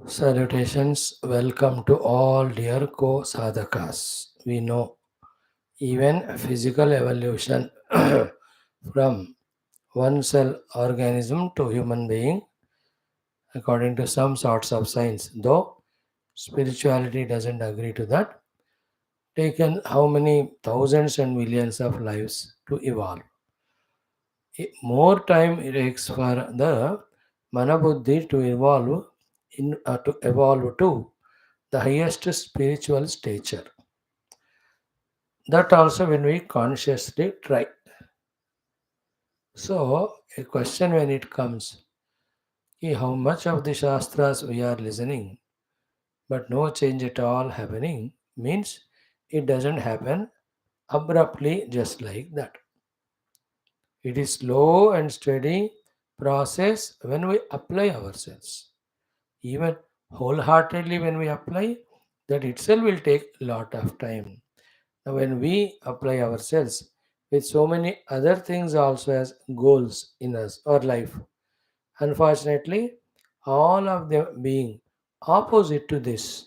Salutations, welcome to all dear co-sadhakas. We know even physical evolution from one cell organism to human being, according to some sorts of science, though spirituality doesn't agree to that, taken how many thousands and millions of lives to evolve. More time it takes for the manabuddhi to evolve to the highest spiritual stature. That also when we consciously try. So a question when it comes, how much of the shastras we are listening, but no change at all happening, means it doesn't happen abruptly just like that. It is slow and steady process when we apply ourselves. Even wholeheartedly when we apply, that itself will take a lot of time. Now, when we apply ourselves with so many other things also as goals in us or life, unfortunately, all of them being opposite to this.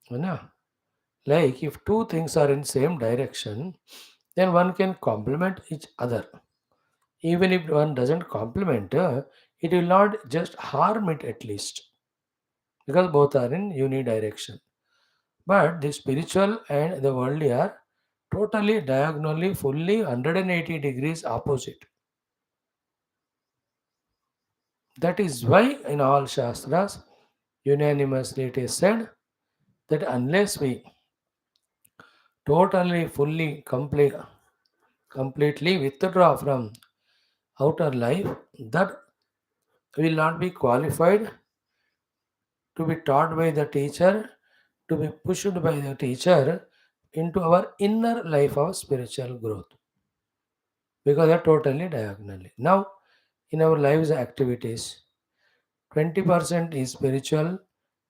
You know, like if two things are in same direction, then one can complement each other. Even if one doesn't complement, it will not just harm it at least, because both are in unidirection. But the spiritual and the worldly are totally diagonally, fully 180 degrees opposite. That is why in all Shastras, unanimously it is said that unless we totally, fully, completely withdraw from outer life, that will not be qualified to be taught by the teacher, to be pushed by the teacher into our inner life of spiritual growth, because they are totally diagonally. Now, in our lives activities, 20% is spiritual,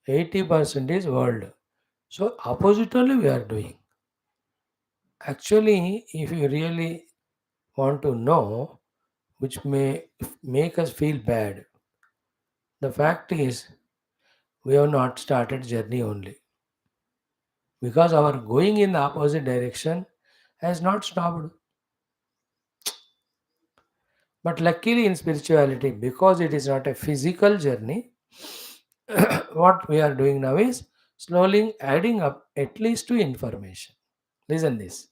80% is world. So, oppositely we are doing. Actually, if you really want to know, which may make us feel bad, the fact is we have not started journey only, because our going in the opposite direction has not stopped. But luckily in spirituality, because it is not a physical journey, what we are doing now is slowly adding up at least to information. Listen this.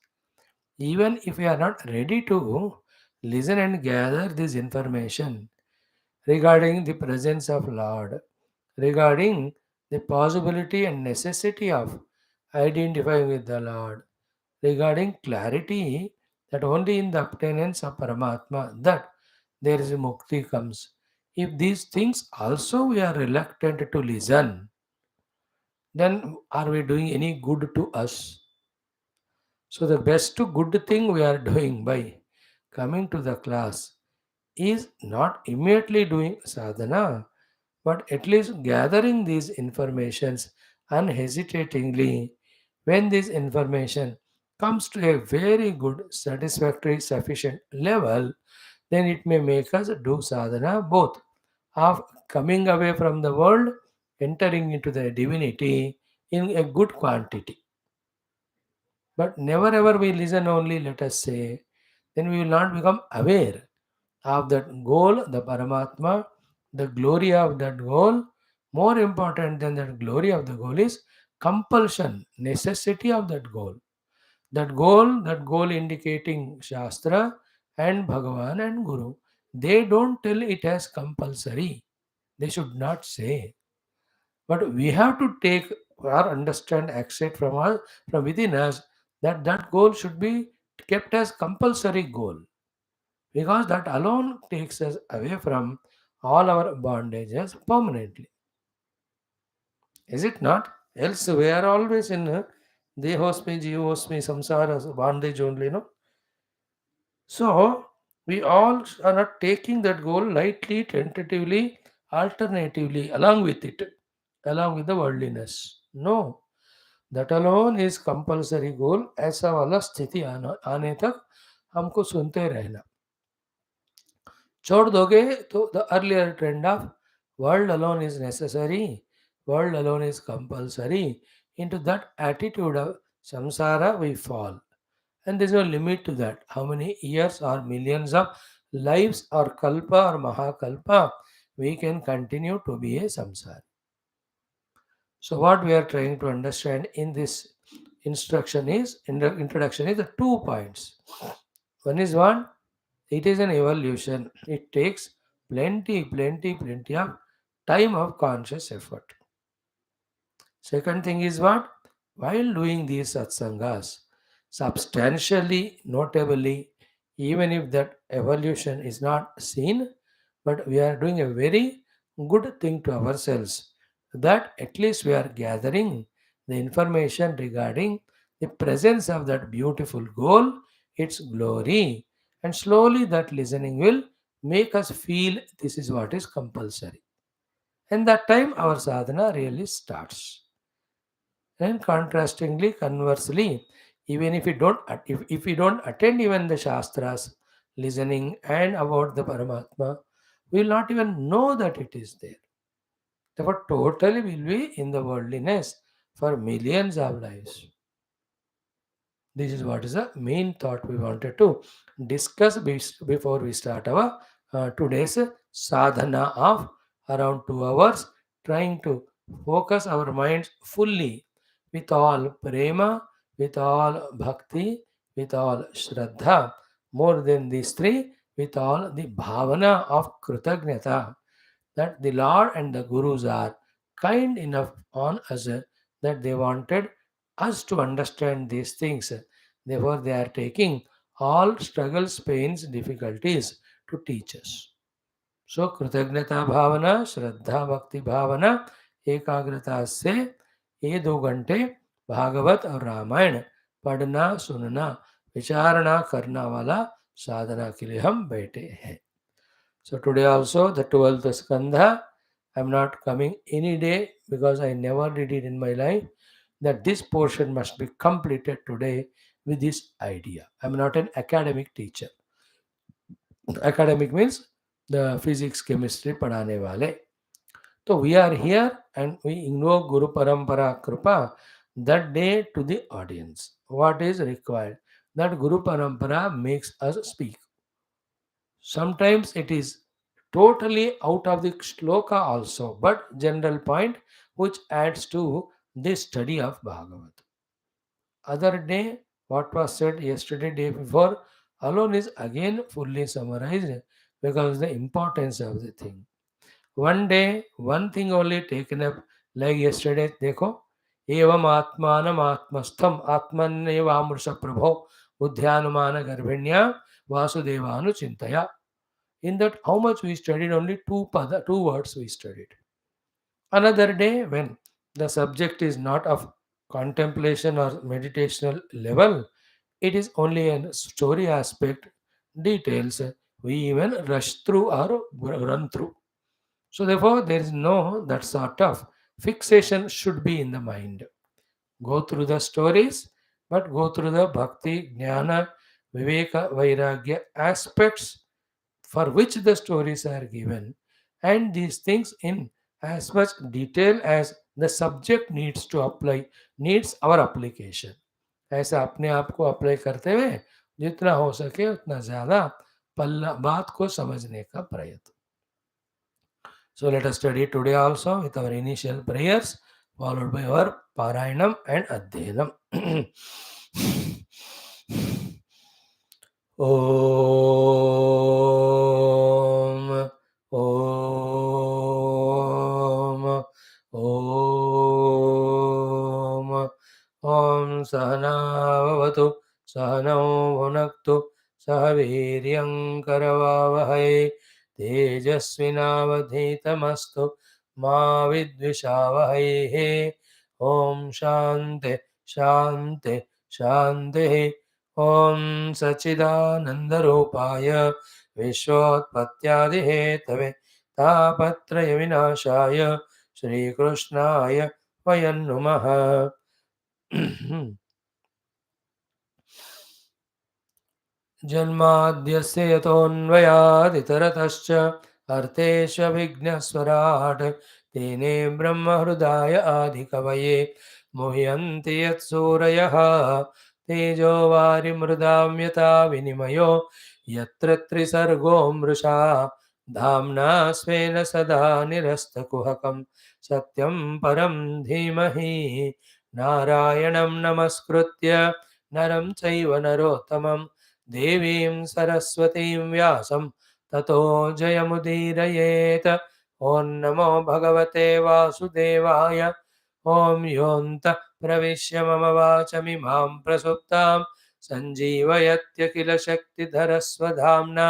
Even if we are not ready to listen and gather this information regarding the presence of Lord, regarding the possibility and necessity of identifying with the Lord, regarding clarity that only in the obtainance of Paramatma that there is a mukti comes. If these things also we are reluctant to listen, then are we doing any good to us? So the best good thing we are doing by coming to the class is not immediately doing sadhana, but at least gathering these informations unhesitatingly. When this information comes to a very good, satisfactory, sufficient level, then it may make us do sadhana both of coming away from the world, entering into the divinity in a good quantity. But never ever we listen only, let us say, then we will not become aware of that goal, the Paramatma, the glory of that goal. More important than that glory of the goal is compulsion, necessity of that goal. That goal indicating Shastra and Bhagavan and Guru. They don't tell it as compulsory. They should not say. But we have to take or understand, accept from within us that that goal should be kept as compulsory goal, because that alone takes us away from all our bondages permanently. Is it not? Else we are always in dehosmi, jeevosmi, samsara, bondage only, no? So we all are not taking that goal lightly, tentatively, alternatively, along with it, along with the worldliness. No, that alone is compulsory goal. ऐसा वाला स्थिति आने तक हमको सुनते रहना. छोड़ दोगे तो the earlier trend of World alone is necessary, world alone is compulsory. Into that attitude of samsara we fall. And there's no limit to that. How many years or millions of lives or kalpa or mahakalpa we can continue to be a samsara. So what we are trying to understand in this instruction is in the introduction is the 2 points. One is one, it is an evolution. It takes plenty of time of conscious effort. Second thing is what? While doing these satsangas, substantially, notably, even if that evolution is not seen, but we are doing a very good thing to ourselves, that at least we are gathering the information regarding the presence of that beautiful goal, its glory, and slowly that listening will make us feel this is what is compulsory. And that time our sadhana really starts. And contrastingly, conversely, even if we don't attend even the shastras, listening and about the Paramatma, we will not even know that it is there. Therefore, totally will be in the worldliness for millions of lives. This is what is the main thought we wanted to discuss before we start our today's sadhana of around 2 hours, trying to focus our minds fully with all prema, with all bhakti, with all shraddha, more than these three, with all the bhavana of kritagnyata, that the Lord and the Gurus are kind enough on us that they wanted us to understand these things. Therefore, they are taking all struggles, pains, difficulties to teach us. So, कृतज्ञता भावना, श्रद्धा भक्ति भावना, एकाग्रता से ये 2 घंटे भागवत और रामायण पढ़ना सुनना विचारणा करना वाला साधना के लिए हम बैठे हैं. So today also the 12th Skandha. I'm not coming any day because I never did it in my life. That this portion must be completed today with this idea. I'm not an academic teacher. Academic means the physics, chemistry padhane wale. So we are here and we invoke Guru Parampara Kripa that day to the audience. What is required? That Guru Parampara makes us speak. Sometimes it is totally out of the shloka also, but general point which adds to this study of Bhagavad. Other day, what was said yesterday, day before, alone is again fully summarized because the importance of the thing. One day, one thing only taken up, like yesterday, देखो एवं आत्मानम आत्मस्थम आत्मन्यवामृष प्रभो बुद्ध्यानुमान गर्भिण्या वासुदेवानुचिंतया. In that, how much we studied? Only two words we studied. Another day, when the subject is not of contemplation or meditational level, it is only a story aspect, details we even rush through or run through. So therefore, there is no that sort of fixation should be in the mind. Go through the stories, but go through the bhakti, jnana, viveka, vairagya aspects for which the stories are given, and these things in as much detail as the subject needs to apply, needs our application. ऐसा अपने आप को apply करते हुए जितना हो सके उतना ज़्यादा पल्ला बात को समझने का प्रयत्न. So let us study today also with our initial prayers, followed by our Parayanam and Adhyanam. Om Om Om Om Sahana Vavatu Sahano Bhunaktu Sahaviryam Karavavahai तेजस्विनावधीतमस्तु मा विद्विषावहैः. ॐ शान्ति शान्ति शान्तिः. ॐ सच्चिदानन्दरूपाय विश्वोत्पत्त्यादिहेतवे तापत्रयविनाशाय श्रीकृष्णाय वयं नुमः. जन्माद्यस्य यतोऽन्वयादितरतश्च अर्थेष्वभिघ्नस्वराट् तेने ब्रह्महृदाय आदिकवये मुह्यन्ति यत्सूरयः तेजो वारिमृदां यथा विनिमयो यत्र त्रिसर्गो मृषा धाम्ना स्वेन सदा निरस्तकुहकं सत्यं परं धीमहि नारायणं नमस्कृत्य नरं चैव नरोत्तमं देवीं सरस्वतीं व्यासं ततो जयमुदीरयेत्। ॐ नमो भगवते वासुदेवाय। ॐ योऽन्तः प्रविश्य मम वाचमिमां प्रसुप्तां सञ्जीवयत्यखिल शक्तिधरस्वधाम्ना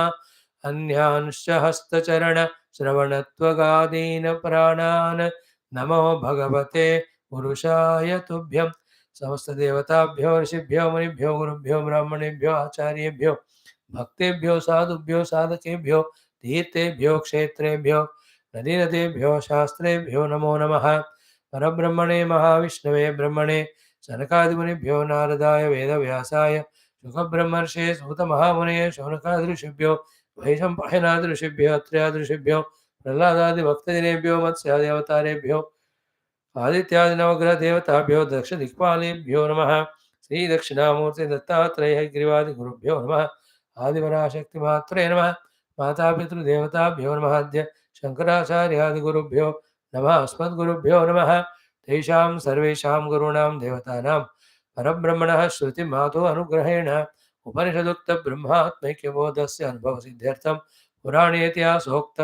अन्यांश्च हस्तचरणश्रवणत्वगादीन् प्राणान् नमो भगवते पुरुषाय तुभ्यं। समस्त देवताभ्यो ऋषिभ्यो मुनिभ्यो गुरुभ्यो ब्राह्मणेभ्यो आचार्येभ्यो भक्तेभ्यो साधुभ्यो साधकेभ्यो तीर्थेभ्यो क्षेत्रेभ्यो नदीनदेभ्यो शास्त्रेभ्यो नमो नमः। परब्रह्मणे महाविष्णवे ब्रह्मणे सनकादिमुनिभ्यो नारदाय वेदव्यासाय शुकब्रह्मर्षे सूतमहामुनये शौनकादृषिभ्यो वैशम्पायनादृषिभ्यो अत्र्यादृषिभ्यो प्रह्लादादिभक्तजनेभ्यो मत्स्यादिअवतारेभ्यो आदित्यादिनवग्रह देवताभ्यो दक्ष दिक्पालेभ्यो नमः। श्री दक्षिणामूर्ति दत्तात्रेय गिरिवादिगुरुभ्यो नमः। आदिपराशक्तिमात्रे नमः। मातापितृदेवताभ्यो नमः। अद्य शङ्कराचार्यादिगुरुभ्यो नमः। अस्मद्गुरुभ्यो नमः। तेषां सर्वेषां गुरूणां देवतानां परब्रह्मणः श्रुतिमातो अनुग्रहेण उपनिषदुक्तब्रह्मात्मैक्यबोधस्य अनुभवसिद्ध्यर्थं पुराणेतिहासोक्त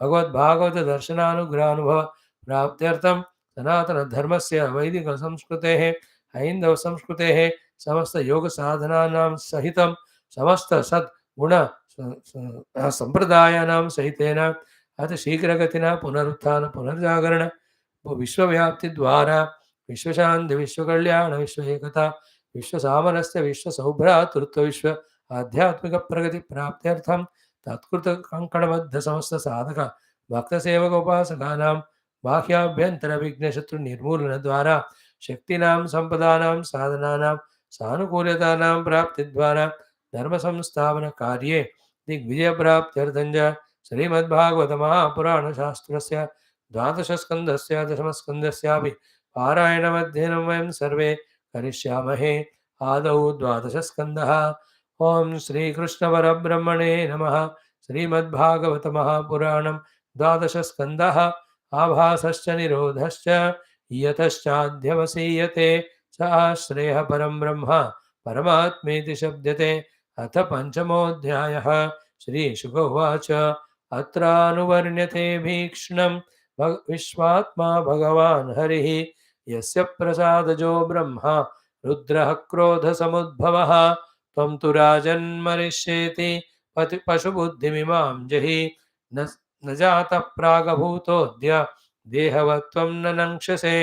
भगवद्भागवतदर्शनानुग्रहानुभव प्राप्त्यर्थं सनातनधर्मस्य वैदिकसंस्कृतेः हैन्दवसंस्कृतेः समस्तयोगसाधनानां सहितं समस्तसद्गुण सम्प्रदायानां सहितेन अति शीघ्रगतिना पुनरुत्थान पुनर्जागरण विश्वव्याप्तिद्वारा विश्वशान्ति विश्वकल्याण विश्व एकता विश्वसामरस्य विश्वसौभ्रातृत्व विश्व आध्यात्मिकप्रगतिप्राप्त्यर्थं तत्कृतकङ्कणबद्धसमस्तसाधक भक्तसेवकोपासकानां बाह्याभ्यन्तरविघ्नशत्रुनिर्मूलनद्वारा शक्तीनां सम्पदानां साधनानां सानुकूल्यतानां प्राप्तिद्वारा धर्मसंस्थापनकार्ये दिग्विजयप्राप्त्यर्थं च श्रीमद्भागवतमहापुराणशास्त्रस्य द्वादशस्कन्धस्य दशमस्कन्धस्यापि पारायणमध्ययनं वयं सर्वे करिष्यामहे। आदौ द्वादशस्कन्धः। ॐ श्रीकृष्णपरब्रह्मणे नमः। श्रीमद्भागवतमहापुराणं द्वादशस्कन्धः। आभासश्च निरोधश्च यतश्चाध्यवसीयते स आश्रयः परं ब्रह्म परमात्मेति शब्दते। अथ पञ्चमोऽध्यायः। श्रीशुक उवाच अत्रानुवर्ण्यते भीक्ष्णं विश्वात्मा भगवान् हरिः यस्य प्रसादजो ब्रह्मा रुद्रः क्रोधसमुद्भवः त्वं तु राजन्मरिष्येति पशुबुद्धिमिमां जहि न जातः प्रागभूतोऽद्य देहवत्वं न नङ्क्षसे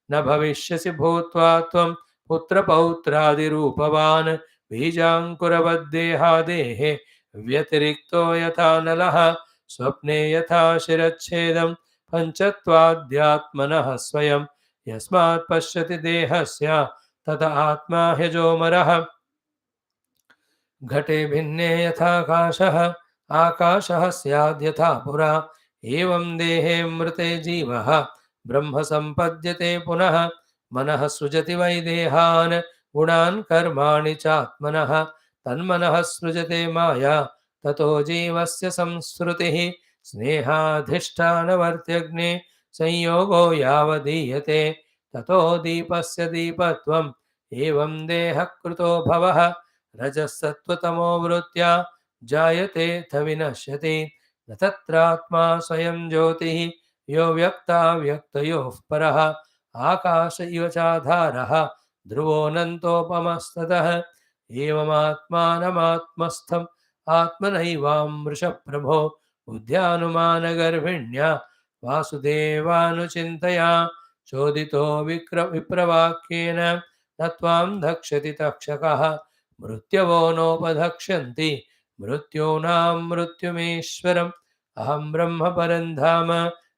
न भविष्यसि भूत्वा त्वं पुत्रपौत्रादिरूपवान् बीजाङ्कुरवद्देहादेः व्यतिरिक्तो यथा नलः स्वप्ने यथा शिरच्छेदं पञ्चत्वाद्यात्मनः स्वयं यस्मात् पश्यति देहस्य तत आत्मा ह्यजोमरः घटे भिन्ने यथाकाशः आकाशः स्याद्यथा पुरा एवं देहे मृते जीवः ब्रह्म सम्पद्यते पुनः मनः सृजति वै देहान् गुणान् कर्माणि चात्मनः तन्मनः सृजते माया ततो जीवस्य संसृतिः स्नेहाधिष्ठानवर्त्यग्ने संयोगो यावदीयते ततो दीपस्य दीपत्वम् एवं देहः कृतो भवः रजसत्त्वतमो वृत्त्या जायते थ विनश्यति न तत्रात्मा स्वयं ज्योतिः यो व्यक्ताव्यक्तयोः परः आकाश इव चाधारः ध्रुवोऽनन्तोपमस्ततः एवमात्मानमात्मस्थम् आत्मनैवामृषप्रभो बुद्ध्यानुमानगर्भिण्या वासुदेवानुचिन्तया चोदितो विप्रवाक्येन न त्वां धक्ष्यति तक्षकः मृत्यवो नोपधक्ष्यन्ति मृत्यूनां मृत्युमीश्वरम् अहं ब्रह्म परं धाम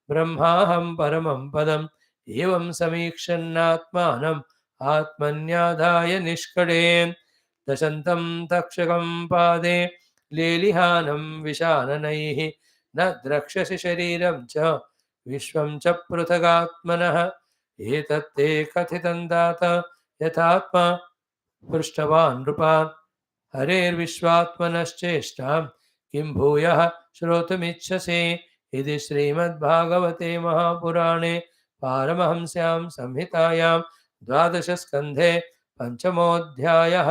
ब्रह्माहं परमं पदम् एवं समीक्षन्नात्मानम् आत्मन्याधाय निष्कळे दशन्तं तक्षकं पादे लेलिहानं विशाननैः न द्रक्ष्यसि शरीरं च विश्वं च पृथगात्मनः एतत्ते कथितं तात यथात्मा पृष्ठवान् नृपान् हरेर्विश्वात्मनश्चेष्टां किं भूयः श्रोतुमिच्छसि इति श्रीमद्भागवते महापुराणे पारमहंस्यां संहितायां द्वादशस्कन्धे पञ्चमोऽध्यायः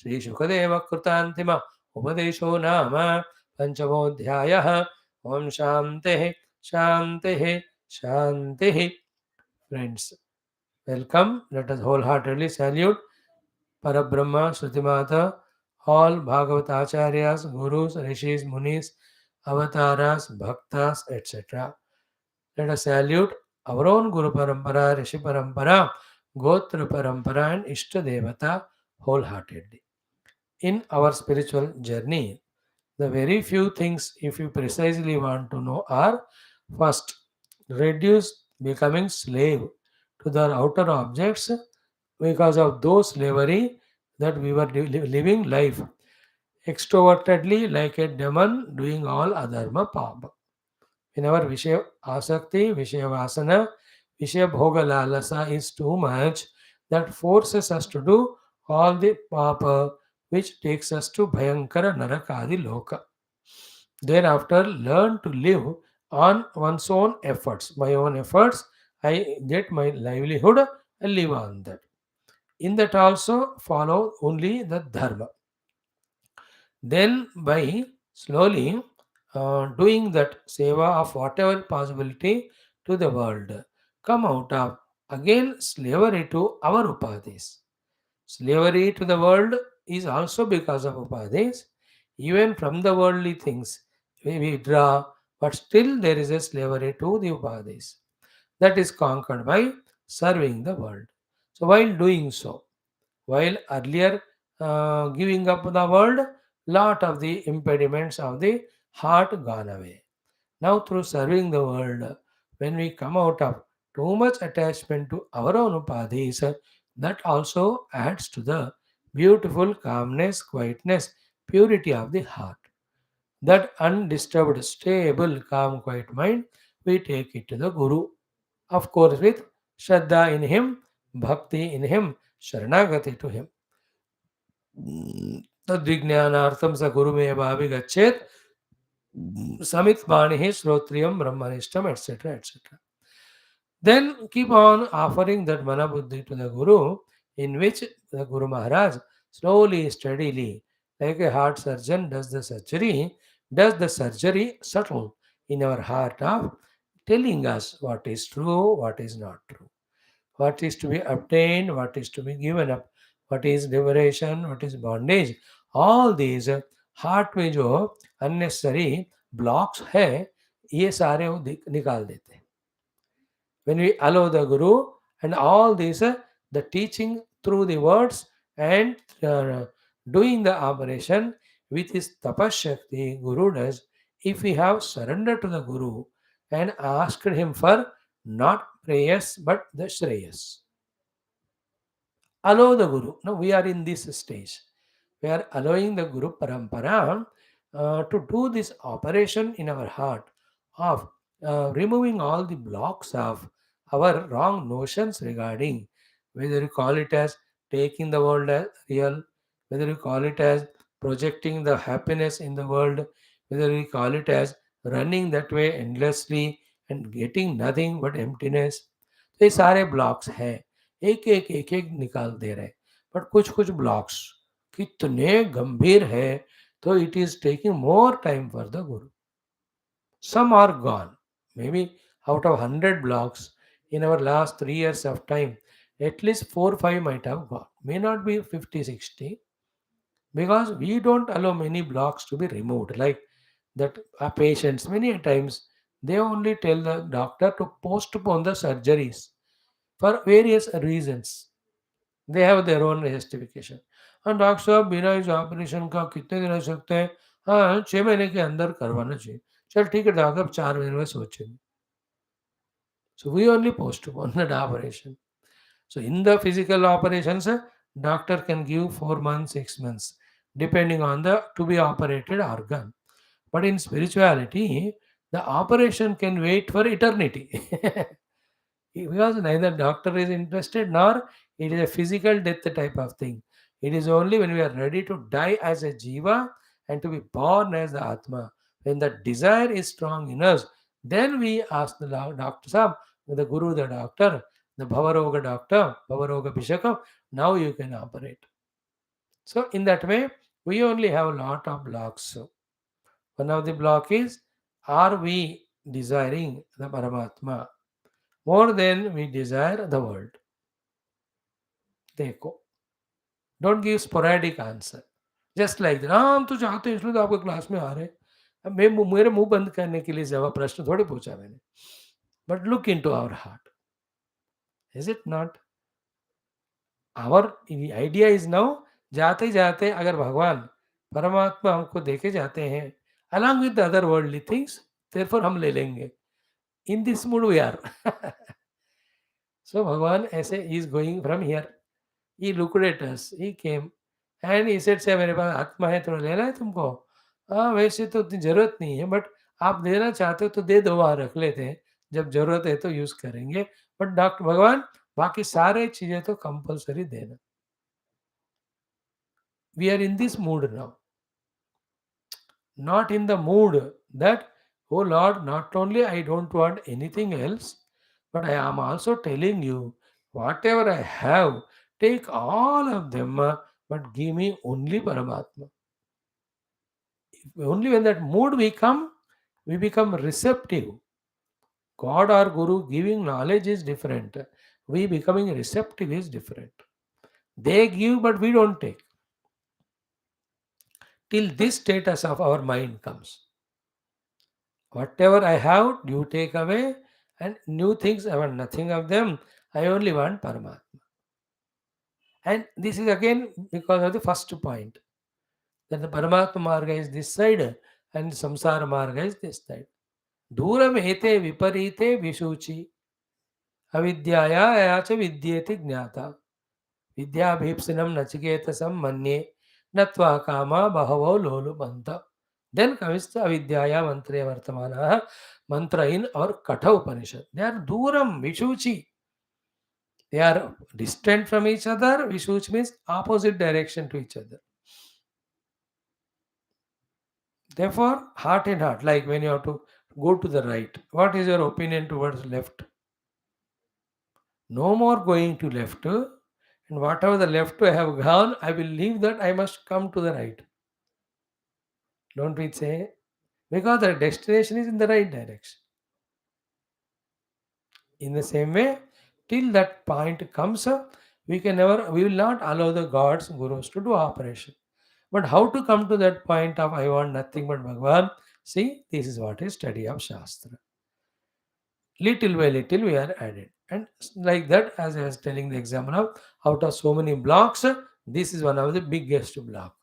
श्रीशुकदेवकृतान्तिम उपदेशो नाम पञ्चमोऽध्यायः। ॐ शान्तिः शान्तिः शान्तिः। Friends, welcome. Let us wholeheartedly salute Parabrahma, Shrutimata, all Bhagavat Acharyas, Gurus, Rishis, Munis, Avataras, Bhaktas, etc. Let us salute our own Guru Parampara, Rishi Parampara, Gotra Parampara and Ishta Devata wholeheartedly. In our spiritual journey, the very few things, if you precisely want to know, are first, reduce becoming slave to the outer objects because of those slavery that we were living life extrovertedly like a demon doing all adharma papa. In our Vishaya Asakti, Vishaya Vasana, Vishaya Bhoga Lalasa is too much that forces us to do all the papa which takes us to Bhayankara Narakadi Loka. Thereafter, learn to live on one's own efforts. My own efforts, I get my livelihood, I live on that. In that also follow only the dharma. Then by slowly doing that seva of whatever possibility to the world, come out of again slavery to our upadhis. Slavery to the world is also because of upadhis. Even from the worldly things we withdraw, but still there is a slavery to the upadhis that is conquered by serving the world. So while doing so, while earlier giving up the world, lot of the impediments of the heart gone away. Now through serving the world, when we come out of too much attachment to our own upadhis, that also adds to the beautiful calmness, quietness, purity of the heart. That undisturbed, stable, calm, quiet mind, we take it to the Guru. Of course, with Shraddha in him, Bhakti in him, Sharanagati to him. तद्विज्ञानार्थं स गुरुमेवाभिगच्छेत् समित वाणी श्रोत्रियम ब्रह्मनिष्ठम etc etc. Then keep on offering that mana buddhi to the Guru, in which the Guru Maharaj slowly, steadily, like a heart surgeon does the surgery subtle in our heart of telling us what is true, what is not true, what is to be obtained, what is to be given up, what is liberation, what is bondage. All these heart में जो unnecessary blocks है ये सारे वो निकाल देते हैं. When we allow the Guru and all these, the teaching through the words and doing the operation with his tapashakti, Guru does. If we have surrendered to the Guru and asked him for not prayers but the Shreyas, allow the Guru. Now we are in this stage. We are allowing the Guru Parampara to do this operation in our heart of removing all the blocks of our wrong notions regarding whether you call it as taking the world as real, whether you call it as projecting the happiness in the world, whether we call it as running that way endlessly and getting nothing but emptiness. तो ये सारे blocks हैं, एक एक एक एक निकाल दे रहे हैं. बट कुछ कुछ ब्लॉक्स कितने गंभीर है तो it is taking more time for the Guru. Some are gone. Maybe out of 100 blocks in our last 3 years of time, at least 4 or 5 might have gone. May not be 50, 60, because we don't allow many blocks to be removed. Like that, our patients, many a times, they only tell the doctor to postpone the surgeries for various reasons. They have their own justification. हाँ doctor साहब बिना इस operation का कितने दिन रह सकते हैं? हाँ 6 महीने के अंदर करवाना चाहिए. चल ठीक है डॉक्टर, अब 4 महीने में सोचेंगे. So we only postpone that operation. So in the physical operations, doctor can give 4 months, 6 months, depending on the to be operated organ. But in spirituality, The operation can wait for eternity. Because neither doctor is interested nor it is a physical death type of thing. It is only when we are ready to die as a jiva and to be born as the atma. When the desire is strong in us, then we ask the doctor, Sahab, the guru, the doctor, the Bhavaroga doctor, Bhavaroga Bhishaka, now you can operate. So in that way, we only have a lot of blocks. One of the block is, are we desiring the Paramatma more than we desire the world? देखो, don't give sporadic answer. Just like that, हाँ हम तो चाहते हैं इसलिए तो आपके class में आ रहे हैं. अब मेरे मुंह बंद करने के लिए जवाब प्रश्न थोड़े पूछा मैंने. But look into our heart. Is it not? Our idea is now, जाते जाते अगर भगवान परमात्मा हमको देखे जाते हैं along with the other worldly things, therefore हम ले लेंगे. In this mood we are. So Bhagavan ऐसे is going from here. He looked at us. He came and he said, "से मेरे पास आत्मा है, थोड़ा लेना है तुमको? हाँ वैसे तो उतनी जरूरत नहीं है, बट आप देना चाहते हो तो दे दो, वहाँ रख लेते हैं, जब जरूरत है तो यूज करेंगे, बट डॉक्टर भगवान बाकी सारे चीजें तो कंपलसरी देना." We are in this mood now, not in the mood that, oh Lord, not only I don't want anything else, but I am also telling you, whatever I have, take all of them, but give me only Paramatma. Only when that mood we come, we become receptive. God or Guru giving knowledge is different. We becoming receptive is different. They give, but we don't take. Till this status of our mind comes. Whatever I have, you take away, and new things, I want nothing of them. I only want Paramatma. And this is again because of the first point, that the Paramatma Marga is this side and Samsara Marga is this side. Dhuram ete viparite vishuchi avidyaya ayacha vidyeti jnata vidyabhipsinam nachiketasam manye natva kama bahavo lolubanta. Then comes the avidyaya mantre vartamana mantra in our Katha Upanishad. They are Dhuram, Vishuchi. They are distant from each other, which means opposite direction to each other. Therefore, heart and heart, like when you have to go to the right, what is your opinion towards left? No more going to left, and whatever the left I have gone, I will leave that, I must come to the right. Don't we say? Because the destination is in the right direction. In the same way, till that point comes, we will not allow the gods, gurus to do operation. But how to come to that point of I want nothing but Bhagavan? See, this is what is study of Shastra. Little by little we are added. And like that, as I was telling the example of, out of so many blocks, this is one of the biggest block.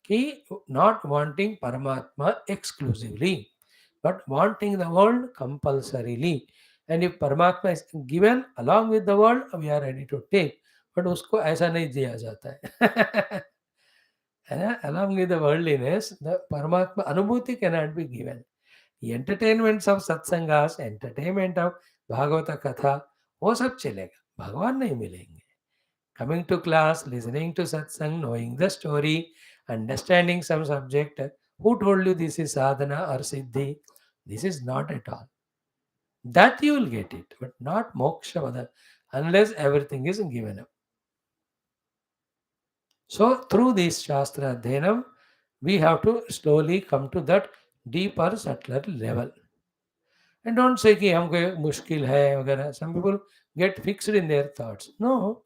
He not wanting Paramatma exclusively, but wanting the world compulsorily. And if Paramatma is given along with the world, we are ready to take. But उसको ऐसा नहीं दिया जाता है. है ना? Along with the worldliness, the Paramatma Anubhuti cannot be given. The entertainments of satsangas, entertainment of Bhagavata Katha, वो सब चलेगा. भगवान नहीं मिलेंगे. Coming to class, listening to satsang, knowing the story, understanding some subject. Who told you this is sadhana or siddhi? This is not at all. That you will get it, but not moksha unless everything is given up. So through this Shastra Adhenam, we have to slowly come to that deeper, subtler level. And don't say कि हमको ये मुश्किल है वगैरह. Some people get fixed in their thoughts. No,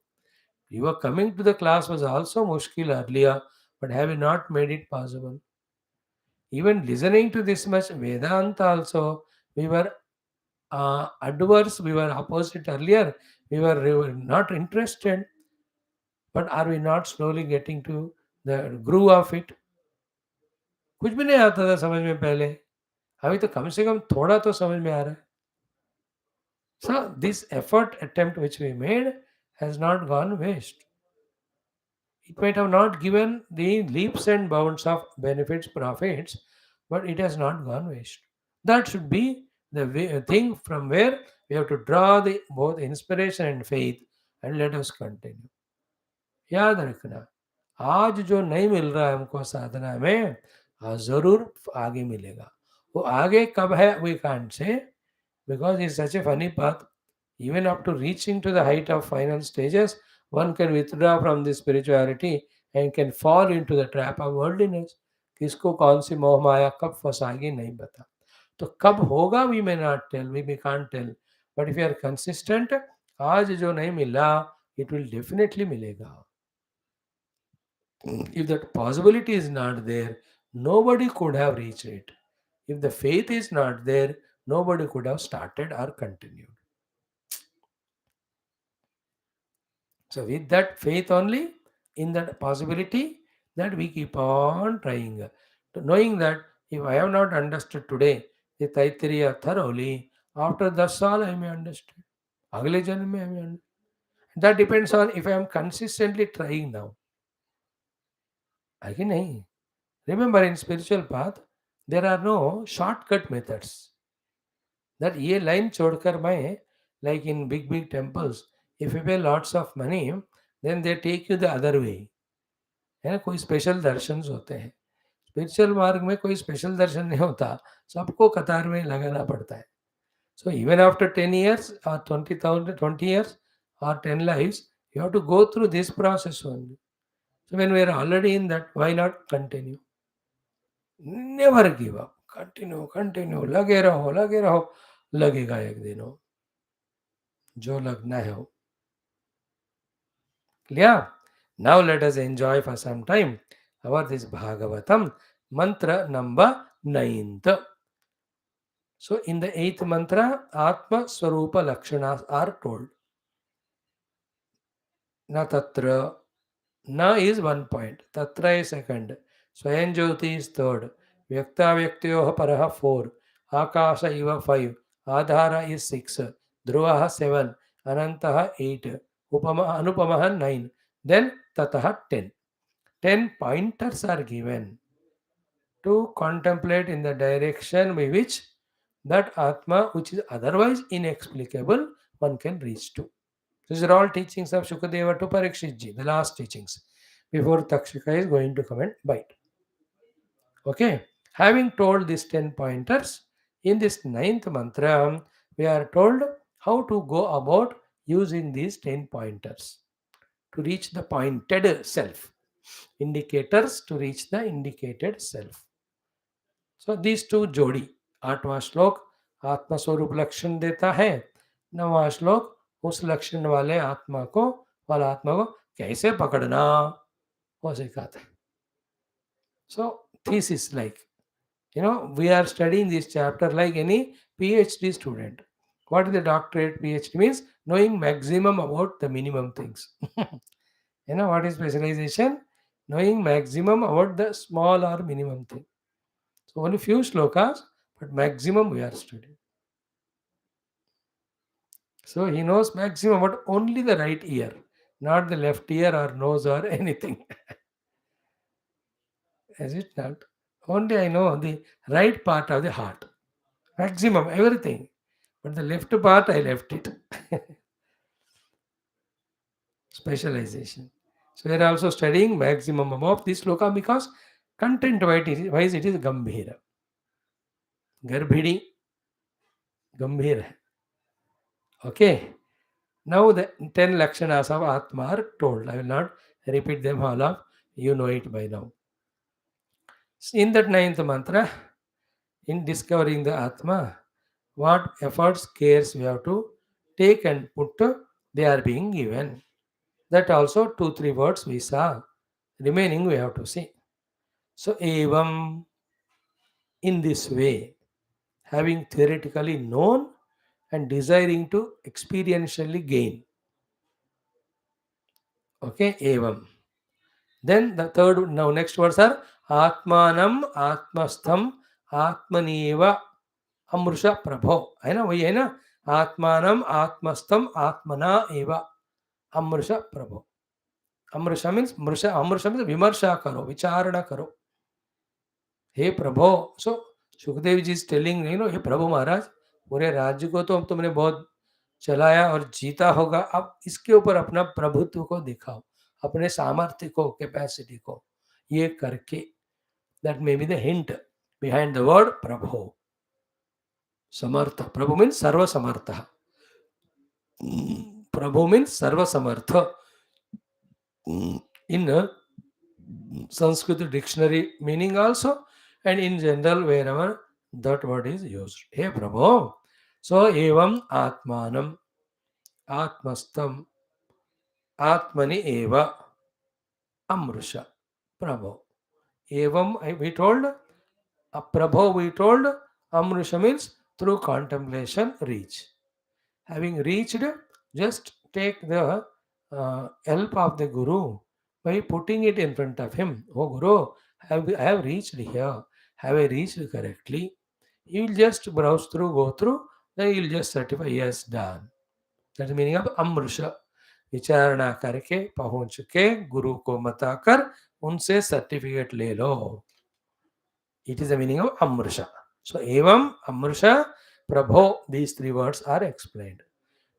your coming to the class was also mushkil earlier, but have you not made it possible? Even listening to this much Vedanta also, we were adverse, we were opposite earlier, we were not interested. But are we not slowly getting to the groove of it? कुछ भी नहीं आता था समझ में पहले, अभी तो कम से कम थोड़ा तो समझ में आ रहा है. So this effort attempt which we made has not gone waste. It might have not given the leaps and bounds of benefits, profits, but it has not gone waste. That should be the thing from where we have to draw the both inspiration and faith, and let us continue. याद रखना, आज जो नहीं मिल रहा है हमको साधना में, जरूर आगे मिलेगा. वो आगे कब है, we can't say, because it's such a funny path. Even up to reaching to the height of final stages, one can withdraw from this spirituality and can fall into the trap of worldliness. किसको कौन सी मोह माया कब फंसाएगी नहीं पता. तो कब होगा we may not tell, we can't tell. But if you are consistent, आज जो नहीं मिला, it will definitely मिलेगा. If that possibility is not there, nobody could have reached it. If the faith is not there, nobody could have started or continued. So, with that faith only, in that possibility, that we keep on trying. Knowing that if I have not understood today the Taittiriya thoroughly, after that's all I may understand. अगले जन्म में I may understand. That depends on if I am consistently trying now. आगे नहीं. Remember, in spiritual path, there are no shortcut methods. That ये line छोड़कर मैं, like in big temples, if you pay lots of money, then they take you the other way. है ना, कोई special दर्शन होते हैं. स्पिरिचुअल मार्ग में कोई स्पेशल दर्शन नहीं होता, सबको कतार में लगाना पड़ता है. So even after 10 years or 20 years or 10 lives, you have to go through this process only. So when we are already in that, why not continue? Never give up. Continue लगे रहो, लगेगा एक दिन हो, जो लगना है हो. Clear? Now let us enjoy for some time our this Bhagavatam mantra number 9th. So in the 8th mantra, Atma Swarupa Lakshanas are told. Na tatra, na is 1 point, tatra is second, Swayam Jyoti is third, Vyakta Vyaktayoha Paraha 4, Akasha Iva 5, Adhara is 6, Dhruvaha 7, Anantaha 8, Anupamaha 9, then Tataha 10. 10 pointers are given to contemplate in the direction by which that Atma, which is otherwise inexplicable, one can reach to. These are all teachings of Shukadeva to PARIKSHIT, the last teachings, before Takshika is going to come and bite. Okay, having told these 10 pointers, in this 9th mantra, we are told how to go about using these 10 pointers to reach the pointed self, indicators to reach the indicated self. So these two जोड़ी, 8वां श्लोक आत्मा स्वरूप लक्षण देता है, 9वां श्लोक उस लक्षण वाले आत्मा को कैसे पकड़ना वो सिखाता है. So this is like, we are studying this chapter like any PhD student. What is the doctorate? PhD means knowing maximum about the minimum things. What is specialization? Knowing maximum about the small or minimum thing. So only few slokas, but maximum we are studying. So he knows maximum about only the right ear, not the left ear or nose or anything. Is it not? Only I know the right part of the heart. Maximum, everything. But the left part, I left it. Specialization. So we are also studying maximum of this sloka because content-wise it is Gambhira. Garbhidi, Gambhira. Okay. Now the 10 Lakshanas of Atma are told. I will not repeat them all of. You know it by now. In that 9th mantra, in discovering the Atma, what efforts, cares we have to take and put, they are being given. That also 2-3 words we saw. Remaining we have to see. So, evam, in this way, having theoretically known and desiring to experientially gain. Okay, evam. Then the third, now next words are Atmanam, Atmastham, Atmaneva, Amrusha Prabho. है ना, वही है ना. Atmanam, Atmastham, Atmana eva, Amrusha Prabho. Amrusha means Amrusha means vimarsha karo, vicharana karo. Hey Prabho. So Sukhdev ji is telling, हे प्रभु महाराज, पूरे राज्य को तो तुमने बहुत चलाया और जीता होगा, अब इसके ऊपर अपना प्रभुत्व को दिखाओ, अपने सामर्थ्य को, कैपेसिटी को, ये करके. That may be the hint behind the word prabhu. Samarth, prabhu means sarva samarth. Prabhu means sarva samarth. In Sanskrit dictionary meaning also, and in general wherever that word is used. Hey Prabhu. So evam atmanam atmastam atmani eva amrusha. Prabhu. Evam we told, Prabhu we told, amrusha means through contemplation reach. Having reached, just take the help of the Guru by putting it in front of him. Oh Guru, I have reached here. Have I reached correctly? He will just browse through, go through, then he will just certify, yes, done. That's the meaning of Amrusha. विचारणा करके पहुंच के गुरु को बताकर उनसे certificate ले लो. It is the meaning of Amrusha. So, Evam, Amrusha, Prabho, these three words are explained.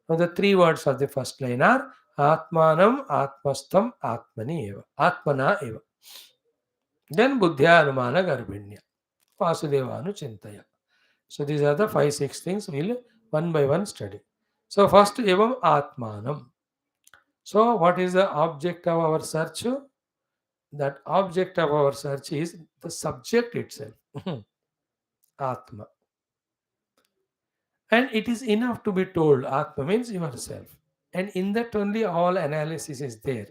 Now, the three words of the first line are Atmanam, Atmastam, Atmani eva. Atmana eva. Then Buddhya Anumana Garbhinya. Vasudevanu Chintaya. So, these are the 5-6 things we'll one by one study. So, first Evam Atmanam. So, what is the object of our search? That object of our search is the subject itself. Atma. And it is enough to be told Atma means yourself. And in that only all analysis is there.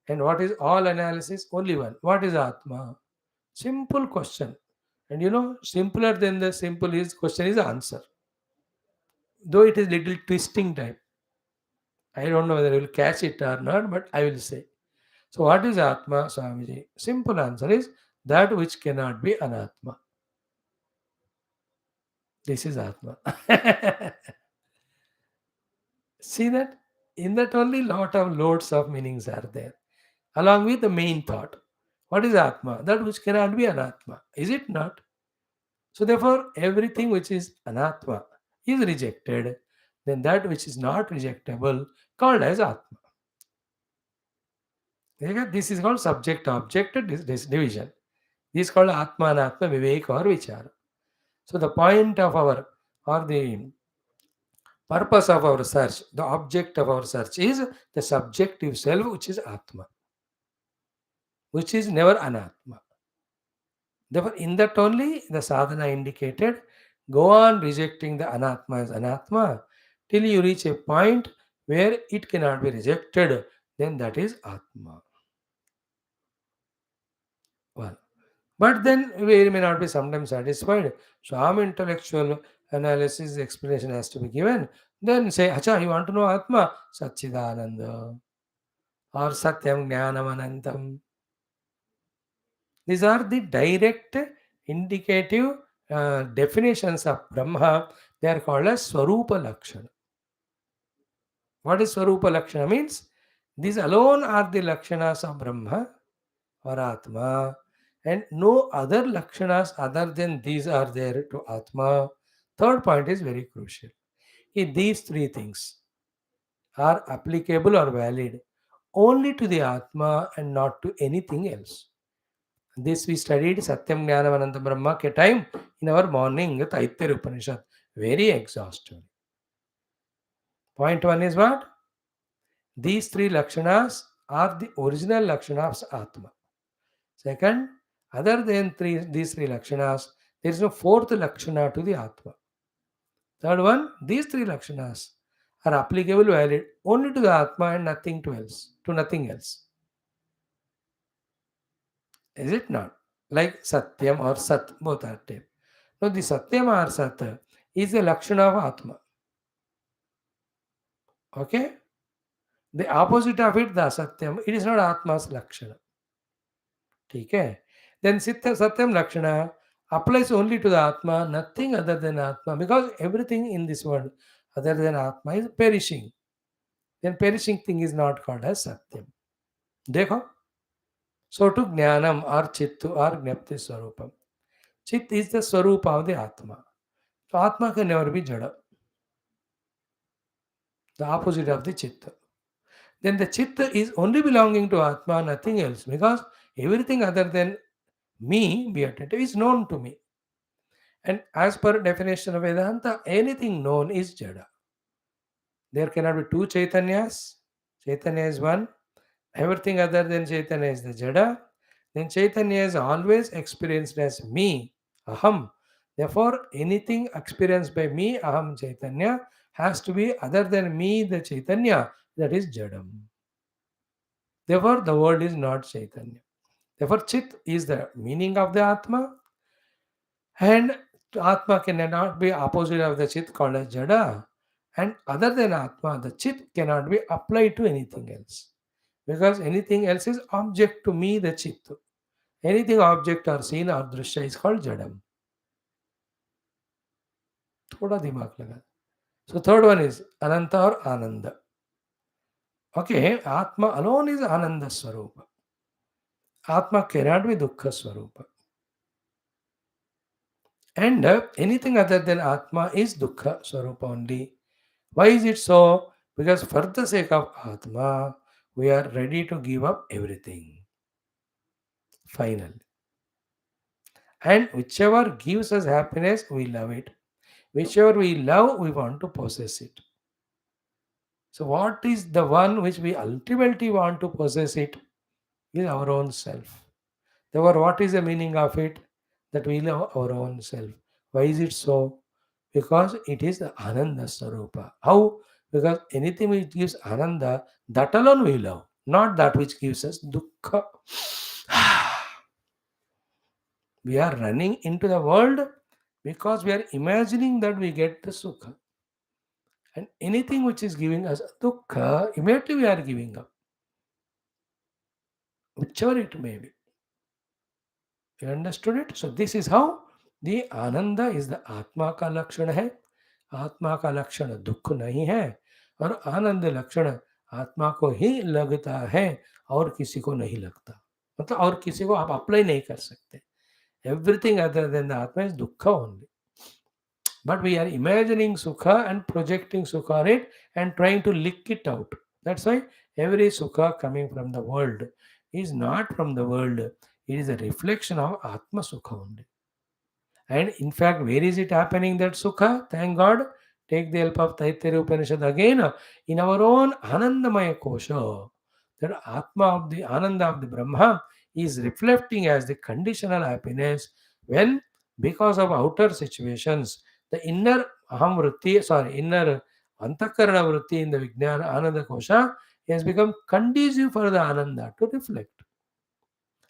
And what is all analysis? Only one. What is Atma? Simple question. And simpler than the simple is question is answer. Though it is little twisting type. I don't know whether I will catch it or not, but I will say. So what is Atma, Swamiji? Simple answer is that which cannot be Anatma. This is Atma. See that? In that only lot of loads of meanings are there. Along with the main thought. What is Atma? That which cannot be Anatma. Is it not? So therefore, everything which is Anatma is rejected. Then that which is not rejectable called as Atma. This is called subject-object division. This is called Atma Anatma Vivek or Vichara. So the point of our, or the purpose of our search, the object of our search is the subjective self, which is Atma, which is never Anatma. Therefore, in that only the sadhana indicated, go on rejecting the Anatma as Anatma till you reach a point where it cannot be rejected, then that is Atma. One. But then we may not be sometimes satisfied. Some intellectual analysis explanation has to be given. Then say, Acha, you want to know Atma? Satchidananda or Satyam Jnanam Anantam. These are the direct indicative definitions of Brahma. They are called as Swarupa Lakshana. What is Swarupa Lakshana means? These alone are the Lakshanas of Brahma or Atma, and no other Lakshanas other than these are there to Atma. Third point is very crucial. If these three things are applicable or valid only to the Atma and not to anything else. This we studied Satyam Jnanam Ananta Brahma ke time in our morning Taittiriya Upanishad. Very exhaustive. Point one is what? These three Lakshanas are the original Lakshanas of Atma. Second, other than these three Lakshanas, there is no fourth Lakshana to the Atma. Third one, these three Lakshanas are applicable valid only to the Atma and nothing to nothing else. Is it not? Like Satyam or Sat, both are taken. Now, the Satyam or Sat is the Lakshana of Atma. Okay? The opposite of it, the Satyam, it is not Atma's Lakshana. Okay? Then Satyam Lakshana applies only to the Atma, nothing other than Atma, because everything in this world other than Atma is perishing. Then perishing thing is not called as Satyam. Dekho? So to Jnanam or Chittu or Gnapti Swarupam. Chit is the Swarupa of the Atma. So Atma can never be Jada, the opposite of the Chitta. Then the Chitta is only belonging to Atma, nothing else, because everything other than me, be attentive, is known to me. And as per definition of Vedanta, anything known is Jada. There cannot be two Chaitanyas. Chaitanya is one. Everything other than Chaitanya is the Jada. Then Chaitanya is always experienced as me, Aham. Therefore, anything experienced by me, Aham Chaitanya, has to be other than me, the Chaitanya, that is Jadam. Therefore, the world is not Chaitanya. Therefore, Chit is the meaning of the Atma, and Atma cannot be opposite of the Chit called as Jada. And other than Atma, the Chit cannot be applied to anything else. Because anything else is object to me, the Chit. Anything object or seen or drishya is called Jadam. थोड़ा दिमाग लगा. So third one is Ananta or Ananda. Okay, Atma alone is Ananda Swarupa. Atma cannot be Dukkha Swarupa. And anything other than Atma is Dukkha Swarupa only. Why is it so? Because for the sake of Atma, we are ready to give up everything. Finally. And whichever gives us happiness, we love it. Whichever we love, we want to possess it. So, what is the one which we ultimately want to possess it? Is our own self. Therefore, what is the meaning of it? That we love our own self. Why is it so? Because it is the Ananda Swarupa. How? Because anything which gives Ananda, that alone we love, not that which gives us Dukkha. We are running into the world because we are imagining that we get the Sukha. And anything which is giving us Dukkha, immediately we are giving up, whichever it may be. You understood it? So this is how the Ananda is the Atma का लक्षण है. आत्मा का लक्षण दुख नहीं है, और आनंद लक्षण आत्मा को ही लगता है और किसी को नहीं लगता. मतलब और किसी को आप अप्लाई नहीं कर सकते. Everything other than the Atma is dukkha only. But we are imagining Sukha and projecting Sukha on it and trying to lick it out. That's why every Sukha coming from the world is not from the world. It is a reflection of Atma Sukha only. And in fact, where is it happening, that Sukha? Thank God. Take the help of Taittiriya Upanishad again. In our own Anandamaya Kosha, that Atma of the Ananda of the Brahma is reflecting as the conditional happiness when, because of outer situations, the inner inner Antakarana Vritti in the Vijnana Ananda Kosha has become conducive for the Ananda to reflect.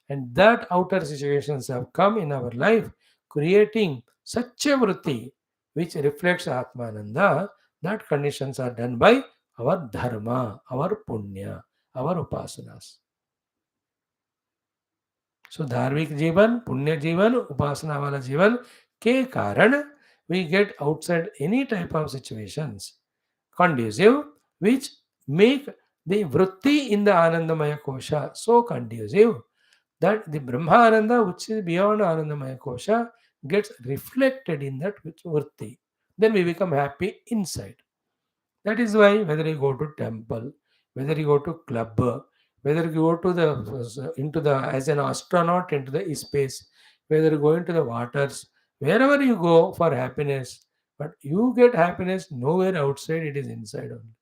And that outer situations have come in our life, creating such a vritti which reflects Atmananda. That conditions are done by our dharma, our punya, our upasanas. So धार्मिक जीवन, पुण्य जीवन, उपासना वाला जीवन के कारण we get outside any type of situations conducive which make the vritti in the Anandamaya Kosha so conducive that the Brahmananda, which is beyond Anandamaya Kosha, gets reflected in that which vritti. Then we become happy inside. That is why whether you go to temple, whether you go to club, whether you go to the into the as an astronaut into the space, whether you go into the waters, wherever you go for happiness, but you get happiness nowhere outside, it is inside only.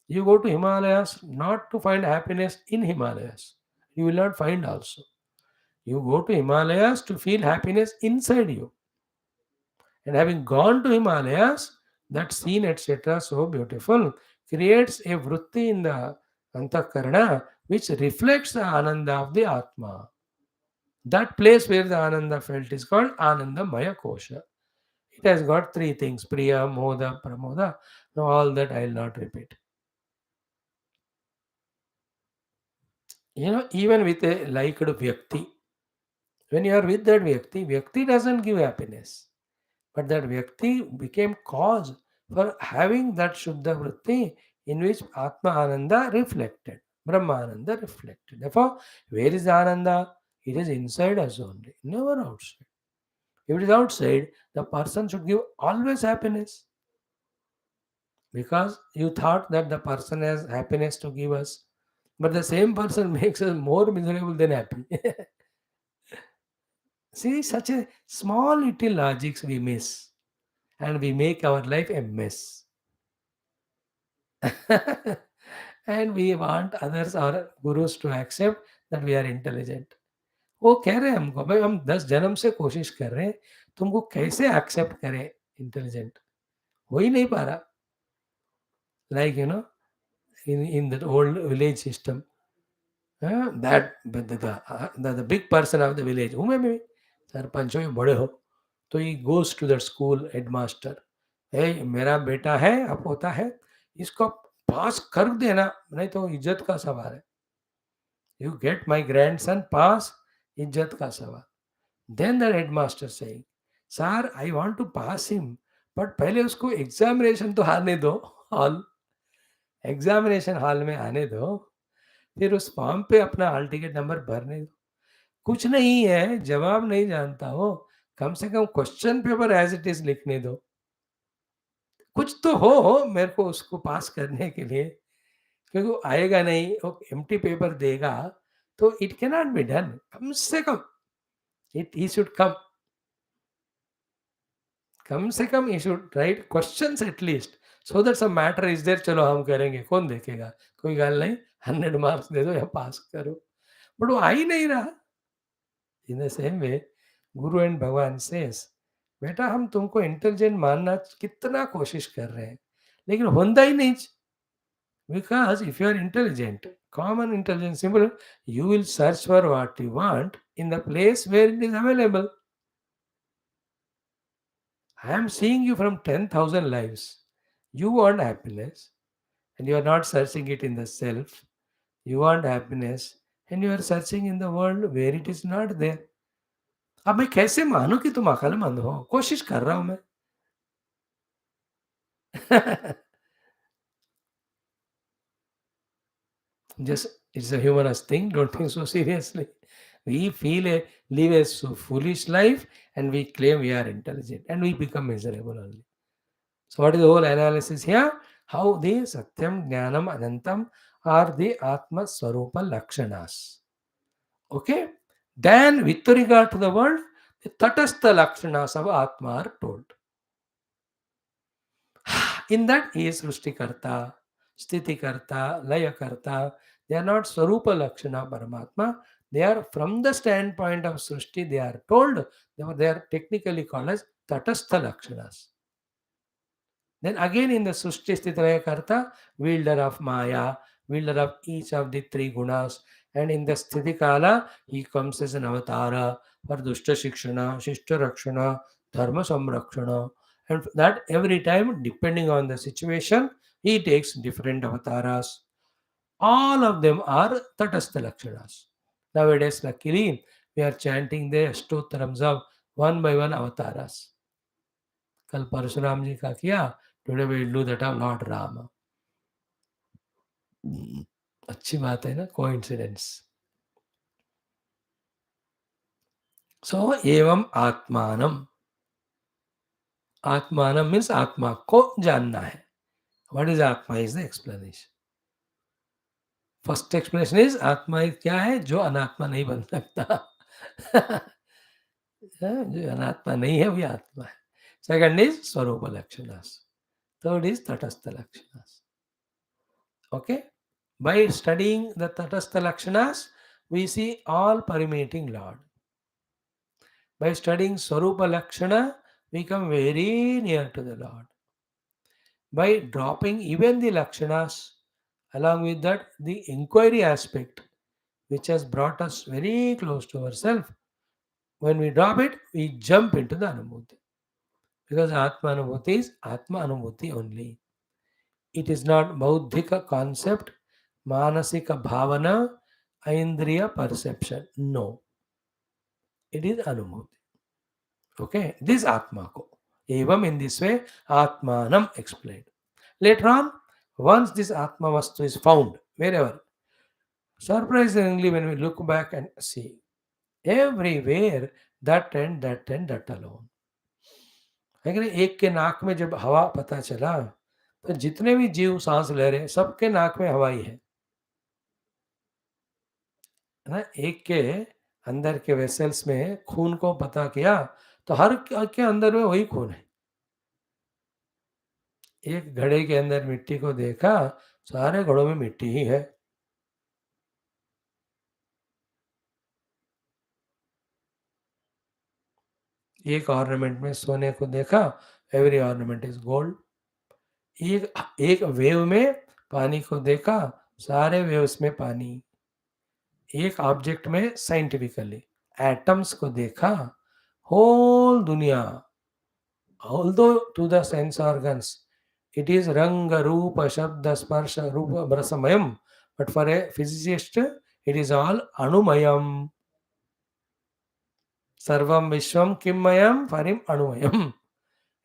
You go to Himalayas not to find happiness in Himalayas. You will not find also. You go to Himalayas to feel happiness inside you. And having gone to Himalayas, that scene, etc., so beautiful, creates a vritti in the Antakarana which reflects the Ananda of the Atma. That place where the Ananda felt is called Ananda Maya Kosha. It has got three things: Priya, Moda, Pramoda. Now, all that I will not repeat. Even with a liked Vyakti, when you are with that Vyakti doesn't give happiness. But that Vyakti became cause for having that Shuddha Vritti in which Atma Ananda reflected, Brahma Ananda reflected. Therefore, where is Ananda? It is inside us only, never outside. If it is outside, the person should give always happiness because you thought that the person has happiness to give us. But the same person makes us more miserable than happy. See, such a small little logics we miss and we make our life a mess. And we want others or gurus to accept that we are intelligent. वो कह रहे हैं हमको भाई हम 10 जन्म से कोशिश कर रहे हैं तुमको कैसे एक्सेप्ट करें इंटेलिजेंट हो ही नहीं पा रहा like in that old village system that the big person of the village हूँ मैं भी सरपंच हो या बड़े हो तो he goes to the school headmaster hey मेरा बेटा है अब होता है इसको पास कर देना नहीं तो इज्जत का सवाल है you get my grandson pass इज्जत का सवाल then the headmaster saying sir I want to pass him but पहले उसको एग्जामिनेशन तो आने दो हॉल एग्जामिनेशन हॉल में आने दो फिर उस फॉर्म पे अपना हॉल टिकट नंबर भरने दो कुछ नहीं है जवाब नहीं जानता हो कम से कम question paper as it is लिखने दो कुछ तो हो मेरे को उसको पास करने के लिए क्योंकि वो आएगा नहीं वो एम्प्टी पेपर देगा तो it can not be done कम से कम ही should write questions at least so that some matter is there चलो हम करेंगे कौन देखेगा कोई गल नहीं 100 मार्क्स दे दो या पास करो बट वो आ ही नहीं रहा in the same way Guru and भगवान सेस बेटा हम तुमको इंटेलिजेंट मानना कितना कोशिश कर रहे हैं लेकिन होता ही नहीं because if you are intelligent common intelligence simple you will search for what you want in the place where it is available. I am seeing you from 10,000 lives. You want happiness and you are not searching it in the self. You want happiness and you are searching in the world where it is not there. अब मैं कैसे मानूं कि तुम अक्लमंद हो कोशिश कर रहा हूं मैं just it's a humorous thing don't think so seriously we feel a live a so foolish life and we claim we are intelligent and we become miserable only. So, what is the whole analysis here? How the Satyam, Jnanam, Anantam are the Atma Swarupa Lakshanas. Okay? Then, with regard to the world, the Tatastha Lakshanas of Atma are told. In that he is Srishtikarta, Sthitikarta, Layakarta. They are not Swarupa Lakshana Paramatma. They are from the standpoint of Srishti, they are told, they are technically called as Tatastha Lakshanas. Then again in the Sushti Sthitilaya Karta, wielder of Maya, wielder of each of the three gunas, and in the Sthitikala, he comes as an avatara for Dushta Shikshana, Shishta Rakshana, Dharma Samrakshana, and that every time, depending on the situation, he takes different avataras. All of them are Tatastha Lakshanas. Nowadays, luckily, we are chanting the Stotrams of one by one avatars. कल परशुराम जी का किया today we will do that of Lord Ram अच्छी बात है ना coincidence सो एवं आत्मानम आत्मानम means आत्मा को जानना है व्हाट इज आत्मा is the explanation first explanation is आत्मा क्या है जो अनात्मा नहीं बन सकता जो अनात्मा नहीं है वही आत्मा है सेकंड इज स्वरूप लक्षणास थर्ड इज तटस्थ लक्षणास okay by studying the tatastha lakshanas we see all permeating lord by studying swarupa lakshana we come very near to the lord by dropping even the lakshanas along with that the inquiry aspect which has brought us very close to ourselves when we drop it we jump into the anubhuti because atma anubhuti is atma anubhuti only. It is not bauddhika concept, manasika bhavana, indriya perception. No, it is anubhuti. Okay, this atma ko. Evam in this way, atmanam explained. Later on, once this atma vastu is found, wherever, surprisingly, when we look back and see, everywhere, that and that and that alone. है कि नहीं? एक के नाक में जब हवा पता चला, तो जितने भी जीव सांस ले रहे हैं, सबके नाक में हवा ही है ना? एक के अंदर के वेसल्स में खून को पता किया, तो हर के अंदर में वही खून है। एक घड़े के अंदर मिट्टी को देखा, सारे घड़ों में मिट्टी ही है। एक ऑर्नामेंट में सोने को देखा, एवरी ऑर्नामेंट इज गोल्ड। एक एक वेव में पानी को देखा, सारे वेव्स में पानी। एक ऑब्जेक्ट में साइंटिफिकली एटम्स को देखा, होल दुनिया, although to the sense organs it is ranga rupa shabda sparsha rupa rasamayam, but for a physicist it is all anumayam. Sarvam Vishwam Kimmayam Farim Anumayam.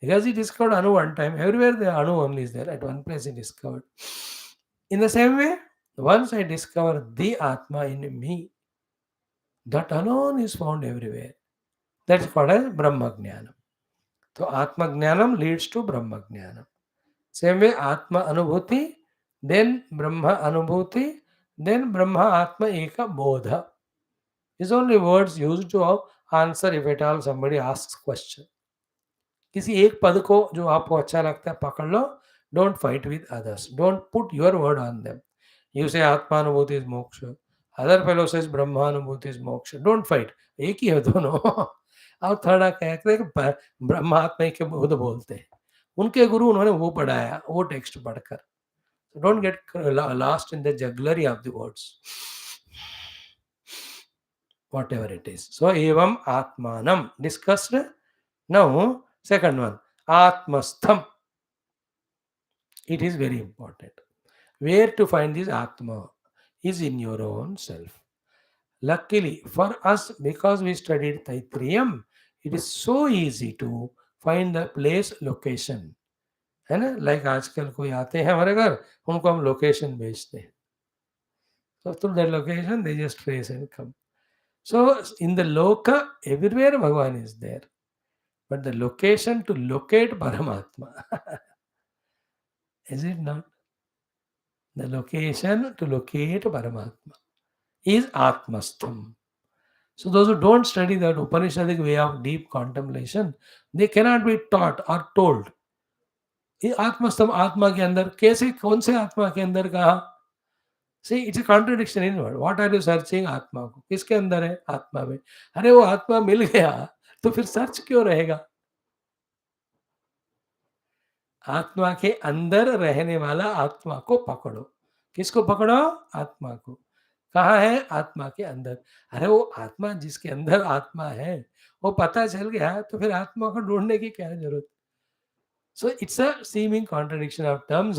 Because he discovered Anu one time, everywhere the Anu only is there. At one place he discovered. In the same way, once I discover the Atma in me, that alone is found everywhere. That's called as Brahma Jnanam. So Atma Jnanam leads to Brahma Jnanam. Same way Atma Anubhuti, then Brahma Anubhuti, then Brahma Atma Eka Bodha. These only words used to answer if at all somebody asks question. किसी एक पद को जो आपको अच्छा लगता है पकड़ लो, don't fight with others, don't put your word on them. You say atmanubhuti is moksha, other fellow says brahmanubhuti is moksha, don't fight, एक ही है दोनों। और थर्ड कहते हैं कि ब्रह्मात्मा के बुद्ध बोलते हैं, उनके गुरु उन्होंने वो पढ़ाया, वो टेक्स्ट पढ़कर। Don't get lost in the jugglery of the words, whatever it is. So evam atmanam discussed. Now second one, atmastham. It is very important. Where to find this Atma is in your own self. Luckily for us, because we studied Taitriyam, it is so easy to find the place location. है ना? Like आजकल कोई आते हैं हमारे घर, उनको हम लोकेशन भेजते हैं, so through that location they just trace and come. So in the loka, everywhere Bhagavan is there, but the location to locate Paramatma, is it not? The location to locate Paramatma is Atmastham. So those who don't study that Upanishadic way of deep contemplation, they cannot be taught or told. ये आत्मस्तम आत्मा के अंदर कैसे, कौन से आत्मा के अंदर कहा? See it's a contradiction in word. What are you searching? आत्मा को किसके अंदर है? आत्मा में। अरे वो आत्मा मिल गया तो फिर सर्च क्यों रहेगा? आत्मा के अंदर रहने वाला आत्मा को पकड़ो। किसको पकड़ो? आत्मा को। कहाँ है? आत्मा के अंदर। अरे वो आत्मा जिसके अंदर आत्मा है, वो पता चल गया तो फिर आत्मा को ढूंढने की क्या जरूरत? So it's a seeming contradiction of terms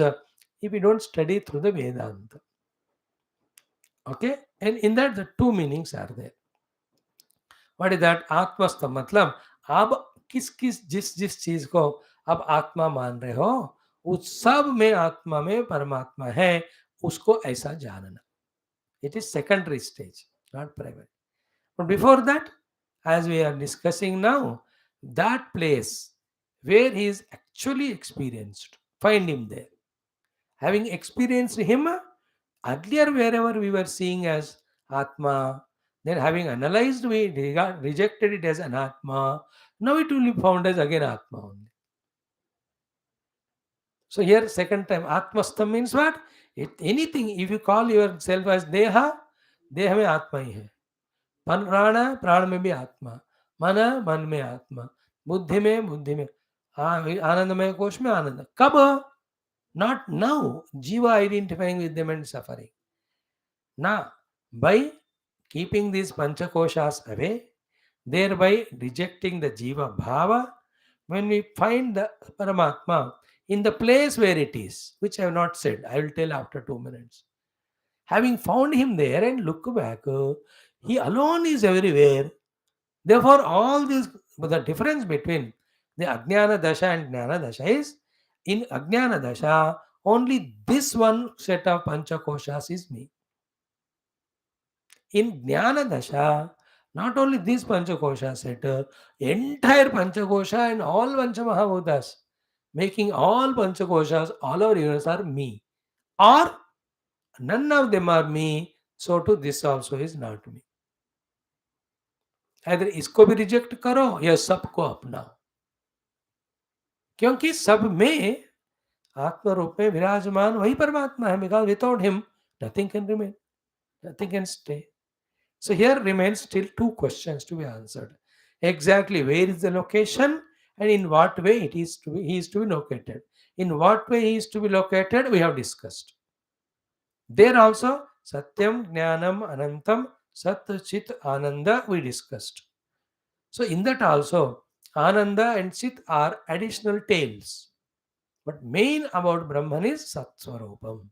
if you don't study through the Vedanta. Okay? And in that the two meanings are there. What is that? आत्मस्थ मतलब आप किस किस जिस जिस चीज को आप आत्मा मान रहे हो, उस सब में आत्मा में परमात्मा है, उसको ऐसा जानना. It is secondary stage, not primary. But before that, as we are discussing now, that place where he is actually experienced, find him there. Having experienced him, earlier wherever we were seeing as Atma, then having analyzed, we rejected it as Anatma. Now it will be found as again Atma only. So here second time, Atmastham means what? Anything, if you call yourself as Deha, Deha में आत्मा ही है. प्राण है, प्राण में भी आत्मा. मन है, मन में आत्मा. बुद्धि में, बुद्धि में. आनंदमय कोश में आनंद. कब? Not now. Jiva identifying with them and suffering. Now, by keeping these panchakoshas away, thereby rejecting the jiva bhava, when we find the Paramatma in the place where it is, which I have not said, I will tell after 2 minutes. Having found him there and look back, he alone is everywhere. Therefore, all this, but the difference between the Ajnana Dasha and Jnana Dasha is, in Ajnana Dasha, only this one set of Panchakoshas is me. In Jnana Dasha, Not only these Panchakosha set, entire Panchakosha and all Panchamahabhutas, making all Panchakoshas, all our universe are me. Or none of them are me, so too this also is not me. either इसको भी reject करो या सबको अपनाओ, क्योंकि सब में आत्म रूप में विराजमान वही परमात्मा है. Because without him nothing can remain, nothing can stay. So here remains still two questions to be answered. Exactly where is the location and in what way he is to be located. In what way he is to be located, we have discussed. There also Satyam, Jnanam, Anantam, Sat, Chit, Ananda we discussed. So in that also Ananda and Chit are additional tales. But main about Brahman is Sat Swarupam.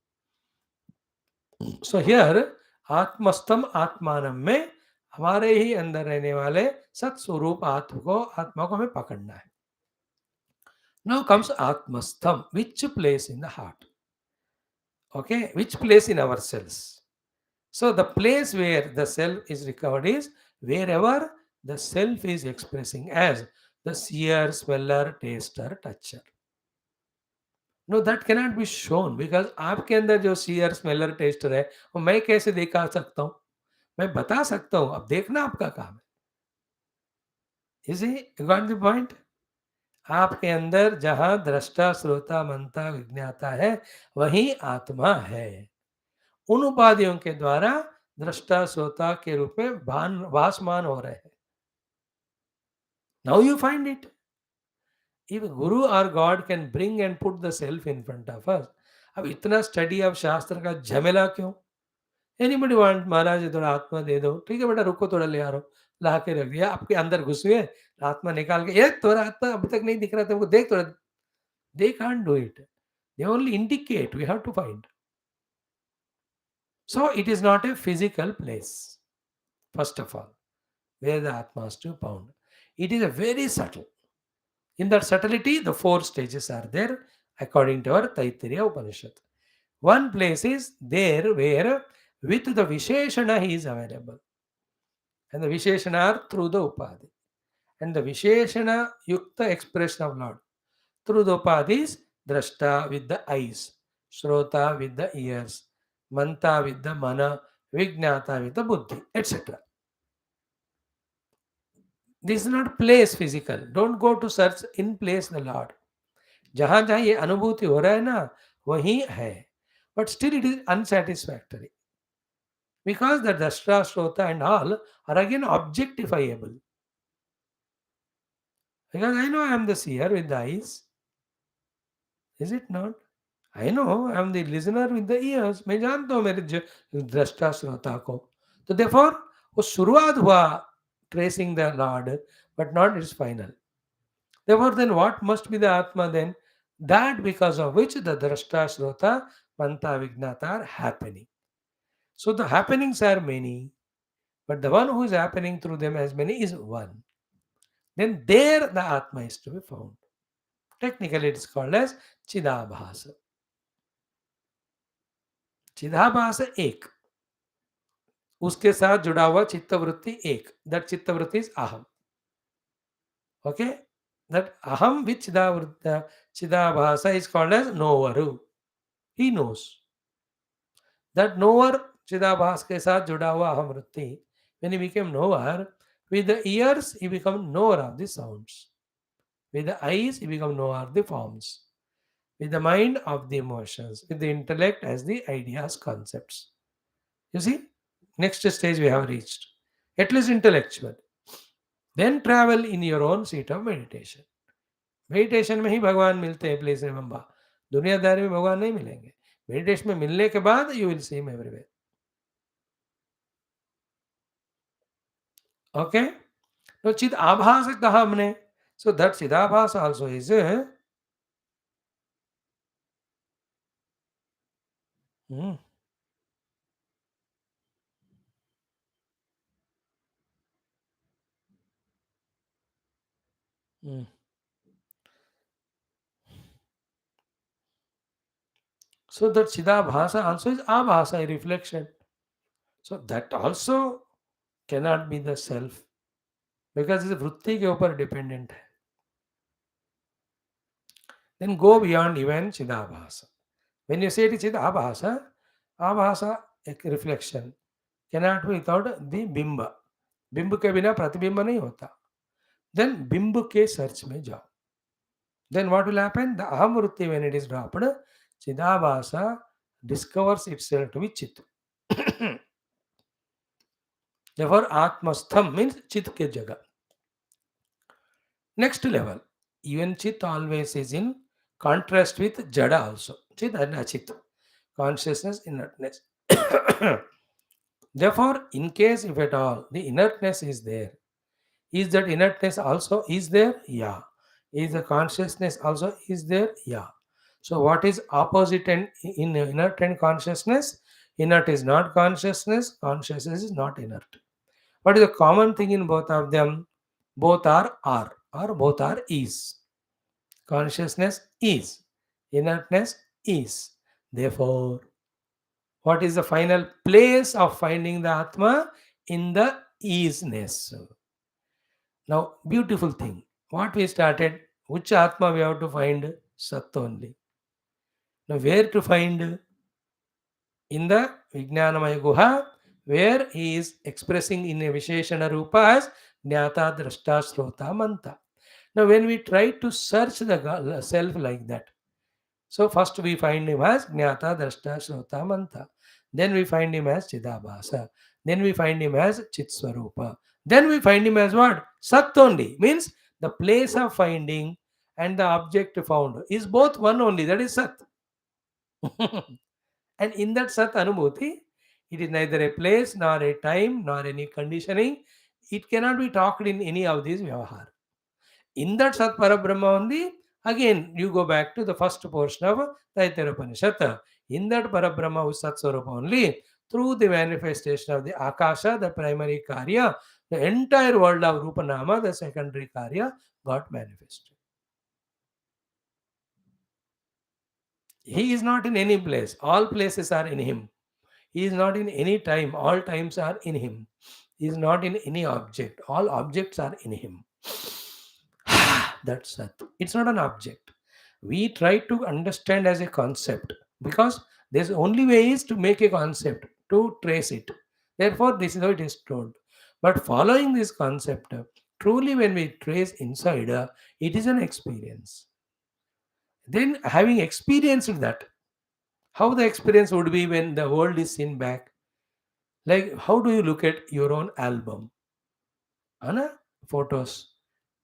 So here आत्मस्थम आत्मानम में हमारे ही अंदर रहने वाले सत्स्वरूप आत्मा को हमें पकड़ना है. नाउ कम्स आत्मस्थम, which place in the heart, okay, which place in our cells. So the place where the self is recovered is wherever the self is expressing as the seer, smeller, taster, toucher. No, that cannot be shown because आपके अंदर जो shear smeller tester है वो मैं कैसे दिखा सकता हूँ. मैं बता सकता हूँ, अब देखना आपका काम है. Is got the point. आपके अंदर जहां दृष्टा, श्रोता, मनता, विज्ञाता है वही आत्मा है. उन उपाधियों के द्वारा दृष्टा, श्रोता के रूप में भासमान हो रहे हैं. Now you find it. If गुरु और God can bring and put the self in front of us, अब इतना स्टडी ऑफ शास्त्र का झमेला क्यों. एनीबडी वांट महाराज थोड़ा आत्मा दे दो, ठीक है बेटा रुको थोड़ा ले आ रहा हूँ, ला के रख दिया आपके अंदर घुस हुए, आत्मा निकाल के ये थोड़ा आत्मा अभी तक नहीं दिख रहा तुमको, देख थोड़ा. They can't do it, they only indicate, we have to find. So it is not a physical place first of all where the atma is to be found. It is a very subtle. In that subtlety, the four stages are there according to our Taittiriya Upanishad. One place is there where with the Visheshana he is available. And the Visheshana are through the Upadhi. And the Visheshana Yukta expression of Lord through the Upadhis, Drashta with the eyes, Shrota with the ears, Manta with the mana, Vijnata with the buddhi, etc. This is not place physical. Don't go to search in place the Lord. जहां जहां ये अनुभूति हो रहा है ना वही है. But still it is unsatisfactory. Because the Drashta, Shrota and all are again objectifiable. Because I know I am the seer with the eyes. Is it not? I know I am the listener with the ears. मैं जानता हूँ मेरे दृष्टा श्रोता को. तो therefore वो शुरुआत हुआ tracing the Lord, but not its final. Therefore, then what must be the Atma then? That because of which the Drashta, Shrota, Manta, Vignata are happening. So the happenings are many, but the one who is happening through them as many is one. Then there the Atma is to be found. Technically it is called as Chidabhasa. चिदाभास एक, उसके साथ जुड़ा हुआ चित्तवृत्ति एक, that चित्तवृत्ति is aham. Okay, that aham with chidabhasa is called as knower. He knows. That knower chidabhas के साथ जुड़ा हुआ aham वृत्ति, when he became knower, with the ears he become knower of the sounds, with the eyes he become knower of the forms, with the mind of the emotions, with the intellect as the ideas, concepts. You see, next stage we have reached, at least intellectual. Then travel in your own seat of meditation. Meditation में ही भगवान मिलते हैं, please remember. दुनियादारी में भगवान नहीं मिलेंगे. Meditation में मिलने के बाद you will see him everywhere. Okay, तो चिद आभास कहा हमने. सो दैट चिदाभास also is so that Chidabhasa also is Abhasa, a reflection. So that also cannot be the self, because इस वृत्ति के ऊपर डिपेंडेंट है. Then go beyond even Chidabhasa. When you say it is Chidabhasa, Abhasa, a reflection, cannot be without the Bimba. बिंब के बिना प्रतिबिंब नहीं होता. Then बिंब के सर्च में जाओ. Then what will happen? The aham vritti, when it is dropped, Chidabhasa discovers itself to be Chit. Therefore, Atmastham means Chit ke jaga. Next level, even Chit always is in contrast with Jada also. Chit and Achit. Consciousness, inertness. Therefore, in case if at all the inertness is there, is that inertness also is there? Yeah. Is the consciousness also is there? Yeah. So what is opposite and in inert and consciousness? Inert is not consciousness, consciousness is not inert. What is the common thing in both of them? Both are or both are is. Consciousness is. Inertness is. Therefore, what is the final place of finding the Atma? In the isness. Now, beautiful thing. What we started, which Atma we have to find? Sat only. Now, where to find? In the Vijnanamaya Guha, where he is expressing in a Visheshana Rupa as Jnata, Drashta, Shrota, Manta. Now, when we try to search the self like that, so first we find him as Jnata, Drashta, Shrota, Manta. Then we find him as Chidabhasa. Then we find him as Chitswarupa. Then we find him as what? Sat only. Means the place of finding and the object found is both one only. That is Sat. And in that Sat Anubhuti, it is neither a place nor a time nor any conditioning. It cannot be talked in any of these Vyavahar. In that Sat Parabrahma only, again you go back to the first portion of Taittiriya Upanishad. In that Parabrahma with Sat Swarupa only, through the manifestation of the Akasha, the primary Karya, the entire world of Rupa Nama, the secondary Karya, got manifested. He is not in any place. All places are in him. He is not in any time. All times are in him. He is not in any object. All objects are in him. That's Sat. It's not an object. We try to understand as a concept, because there's only way is to make a concept, to trace it. Therefore, this is how it is told. But following this concept, truly when we trace inside, it is an experience. Then having experienced that, how the experience would be when the world is seen back. Like, how do you look at your own album? Anna? Photos.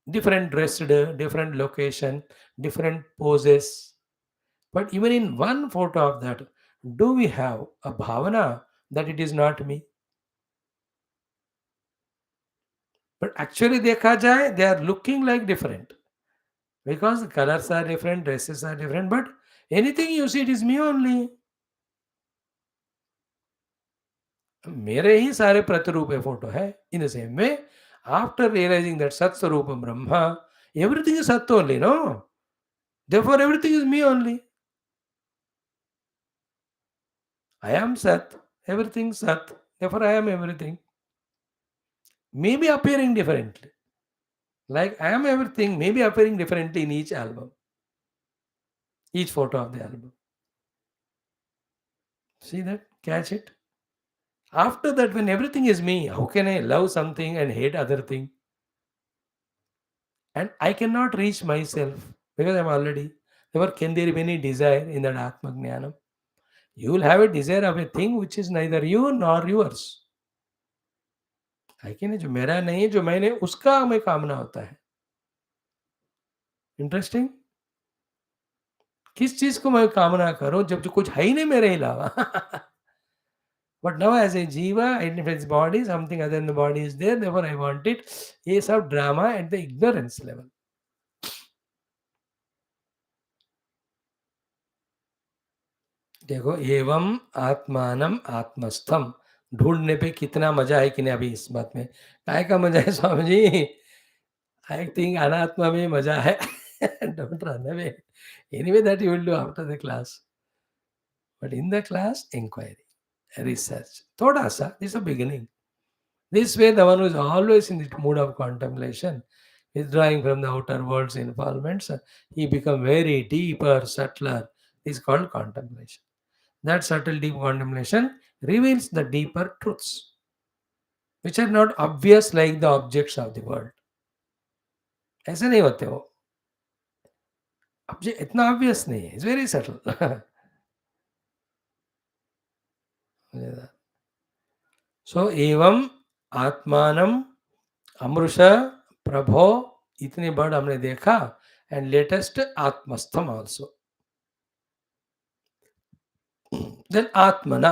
Different dressed, different location, different poses. But even in one photo of that, do we have a bhavana that it is not me? But actually, dekha jaye, they are looking like different. Because the colors are different, dresses are different, but anything you see, it is me only. मेरे ही सारे प्रतिरूप है photo है. In the same way, after realizing that Sat Swarupa Brahma, everything is Sat only, no? Therefore, everything is me only. I am Sat, everything Sat, therefore I am everything. Maybe appearing differently. Like I am everything, maybe appearing differently in each album, each photo of the album. See that? Catch it? After that, when everything is me, how can I love something and hate other thing? And I cannot reach myself because I'm already. Therefore, can there be any desire in that Atma Jnanam? You will have a desire of a thing which is neither you nor yours. है कि नहीं? जो मेरा नहीं, जो मैंने, उसका हमें कामना होता है. इंटरेस्टिंग. किस चीज को मैं कामना करूं जब जो कुछ है ही नहीं मेरे अलावा. But now as a jiva, its body, something other than the body is there, therefore I want it. Is of drama at the ignorance level. देखो, एवं आत्मानम आत्मस्थम ढूंढने पे कितना मजा है कि नहीं अभी इस बात में. काय का मजा है स्वामी जी? आई थिंक अनात्मा में मजा है. Don't run away. Anyway, that you will do after the class. But in the class, inquiry, research. Thoda sa, this is a beginning. This way, the one who is always in the mood of contemplation, withdrawing from the outer world's involvements, he become very deeper, subtler. Is called contemplation. That subtle deep contemplation reveals the deeper truths, which are not obvious like the objects of the world. ऐसे नहीं होते वो object इतना obvious नहीं है it's very subtle सो एवं आत्मानम अमृष प्रभो इतने वर्ड हमने देखा एंड लेटेस्ट आत्मस्थम ऑल्सो देन आत्मना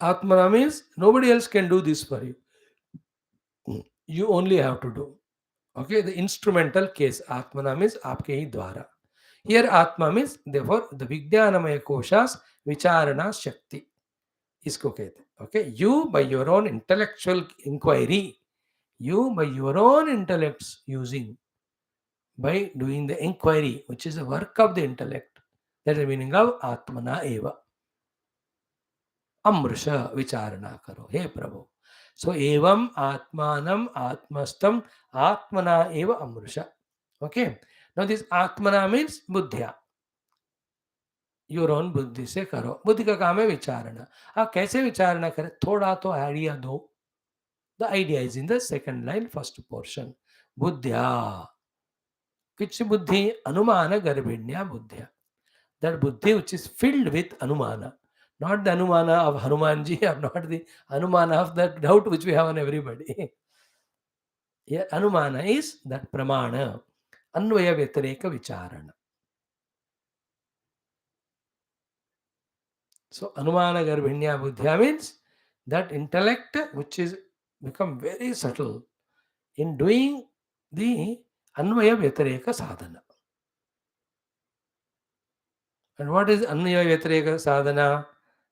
आत्मना means nobody else can do this for you you only have to do okay the instrumental case atmana means आपके ही द्वारा here atma means therefore the vijnanamaya koshas vicharana shakti इसको कहते हैं okay you by your own intellectual inquiry you by your own intellects using by doing the inquiry which is the work of the intellect that is the meaning of atmana eva amrusha vicharana karo हे प्रभु so evam atmanam atmastam atmana eva amrusha okay now this atmana means buddhya your own बुद्धि से करो बुद्धि का काम है विचारणा आप कैसे विचारणा करें थोड़ा तो आइडिया दो the idea is in the second line first portion बुद्धिया which buddhi anumana garbhinya buddhya that buddhi which is filled with anumana not the anumana of hanumanji or not the anumana of that doubt which we have on everybody yeah anumana is that pramana अन्वय व्यतिरेक विचारण so anumana garbhinya buddhya means that intellect which is become very subtle in doing the अन्वय व्यतिरेक sadhana. And what is अन्वय व्यतिरेक साधना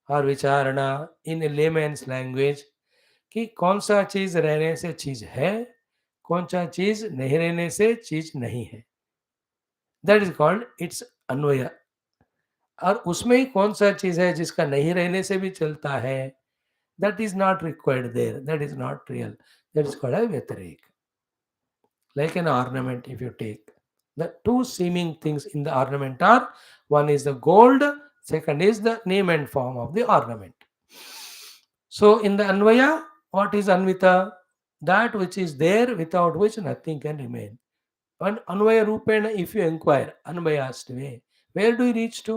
और विचारणा इन layman's language कि कौन सा चीज रहने से चीज है कौन सा चीज नहीं रहने से चीज नहीं है दैट इज कॉल्ड इट्स अन्वय और उसमें ही कौन सा चीज है जिसका नहीं रहने से भी चलता है that is not required there that is not real that is called व्यतिरेक like an ornament if you take the two seeming things in the ornament are one is the gold second is the name and form of the ornament so in the anvaya what is anvita that which is there without which nothing can remain and anvaya rupena if you inquire anvayast way where do you reach to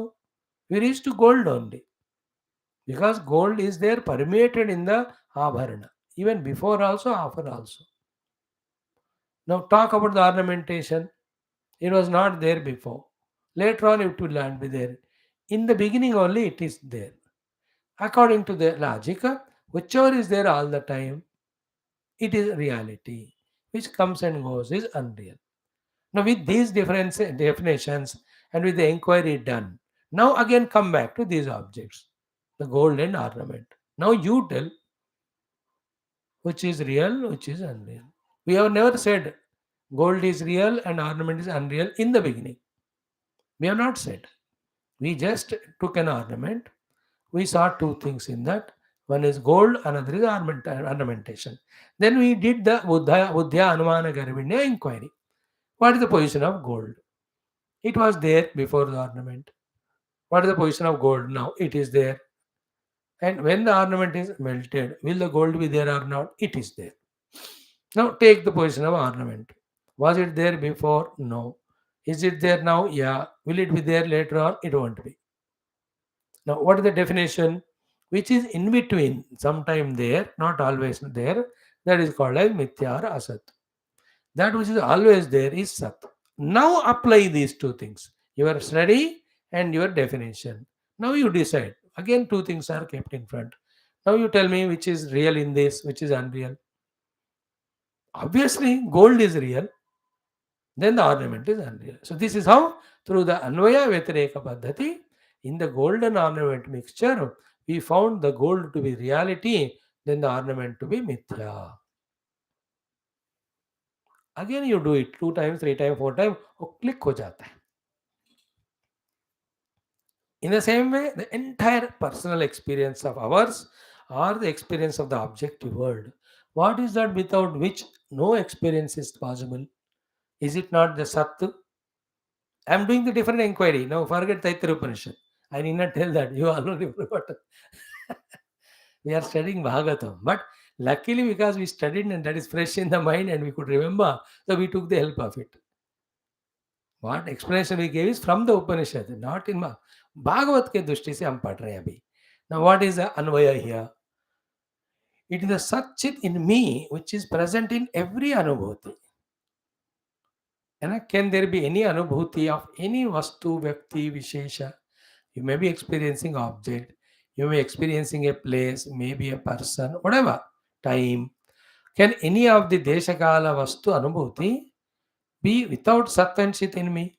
we reach to gold only because gold is there permeated in the abharana even before also after also. Now talk about the ornamentation. It was not there before. Later on it will not be there. In the beginning only it is there. According to the logic, whichever is there all the time, it is reality. Which comes and goes is unreal. Now with these different definitions and with the inquiry done, now again come back to these objects. The gold and ornament. Now you tell which is real, which is unreal. We have never said gold is real and ornament is unreal in the beginning. We have not said. We just took an ornament. We saw two things in that. One is gold, another is ornamentation. Then we did the Buddhya Anumana Garvinya inquiry. What is the position of gold? It was there before the ornament. What is the position of gold now? It is there. And when the ornament is melted, will the gold be there or not? It is there. Now take the position of ornament. Was it there before? No. Is it there now? Yeah. Will it be there later on? It won't be. Now, what is the definition? Which is in between, sometime there, not always there. That is called as mithya or asat. That which is always there is sat. Now apply these two things. Your study and your definition. Now you decide. Again, two things are kept in front. Now you tell me which is real in this, which is unreal. Obviously, gold is real. Then the ornament is unreal. So this is how through the Anvaya Vyatireka Paddhati, in the golden ornament mixture, we found the gold to be reality, then the ornament to be mithya. Again you do it 2 times, 3 times, 4 times, और click हो जाता है. In the same way, the entire personal experience of ours or the experience of the objective world. What is that without which no experience is possible? Is it not the Sat? I am doing the different inquiry. Now forget Taittiriya Upanishad. I need not tell that. You already forgot. We are studying Bhagavatam. But luckily, because we studied and that is fresh in the mind and we could remember, so we took the help of it. What explanation we gave is from the Upanishad, not in Bhagavat के दृष्टि से हम पढ़ रहे हैं अभी. Now what is the Anvaya here? It is the Satchit in me which is present in every Anubhuti. And can there be any Anubhuti of any Vastu, Vyakti, Vishesha? You may be experiencing object, you may be experiencing a place, maybe a person, whatever, time. Can any of the Deshakala Vastu Anubhuti be without Sat and Chit in me?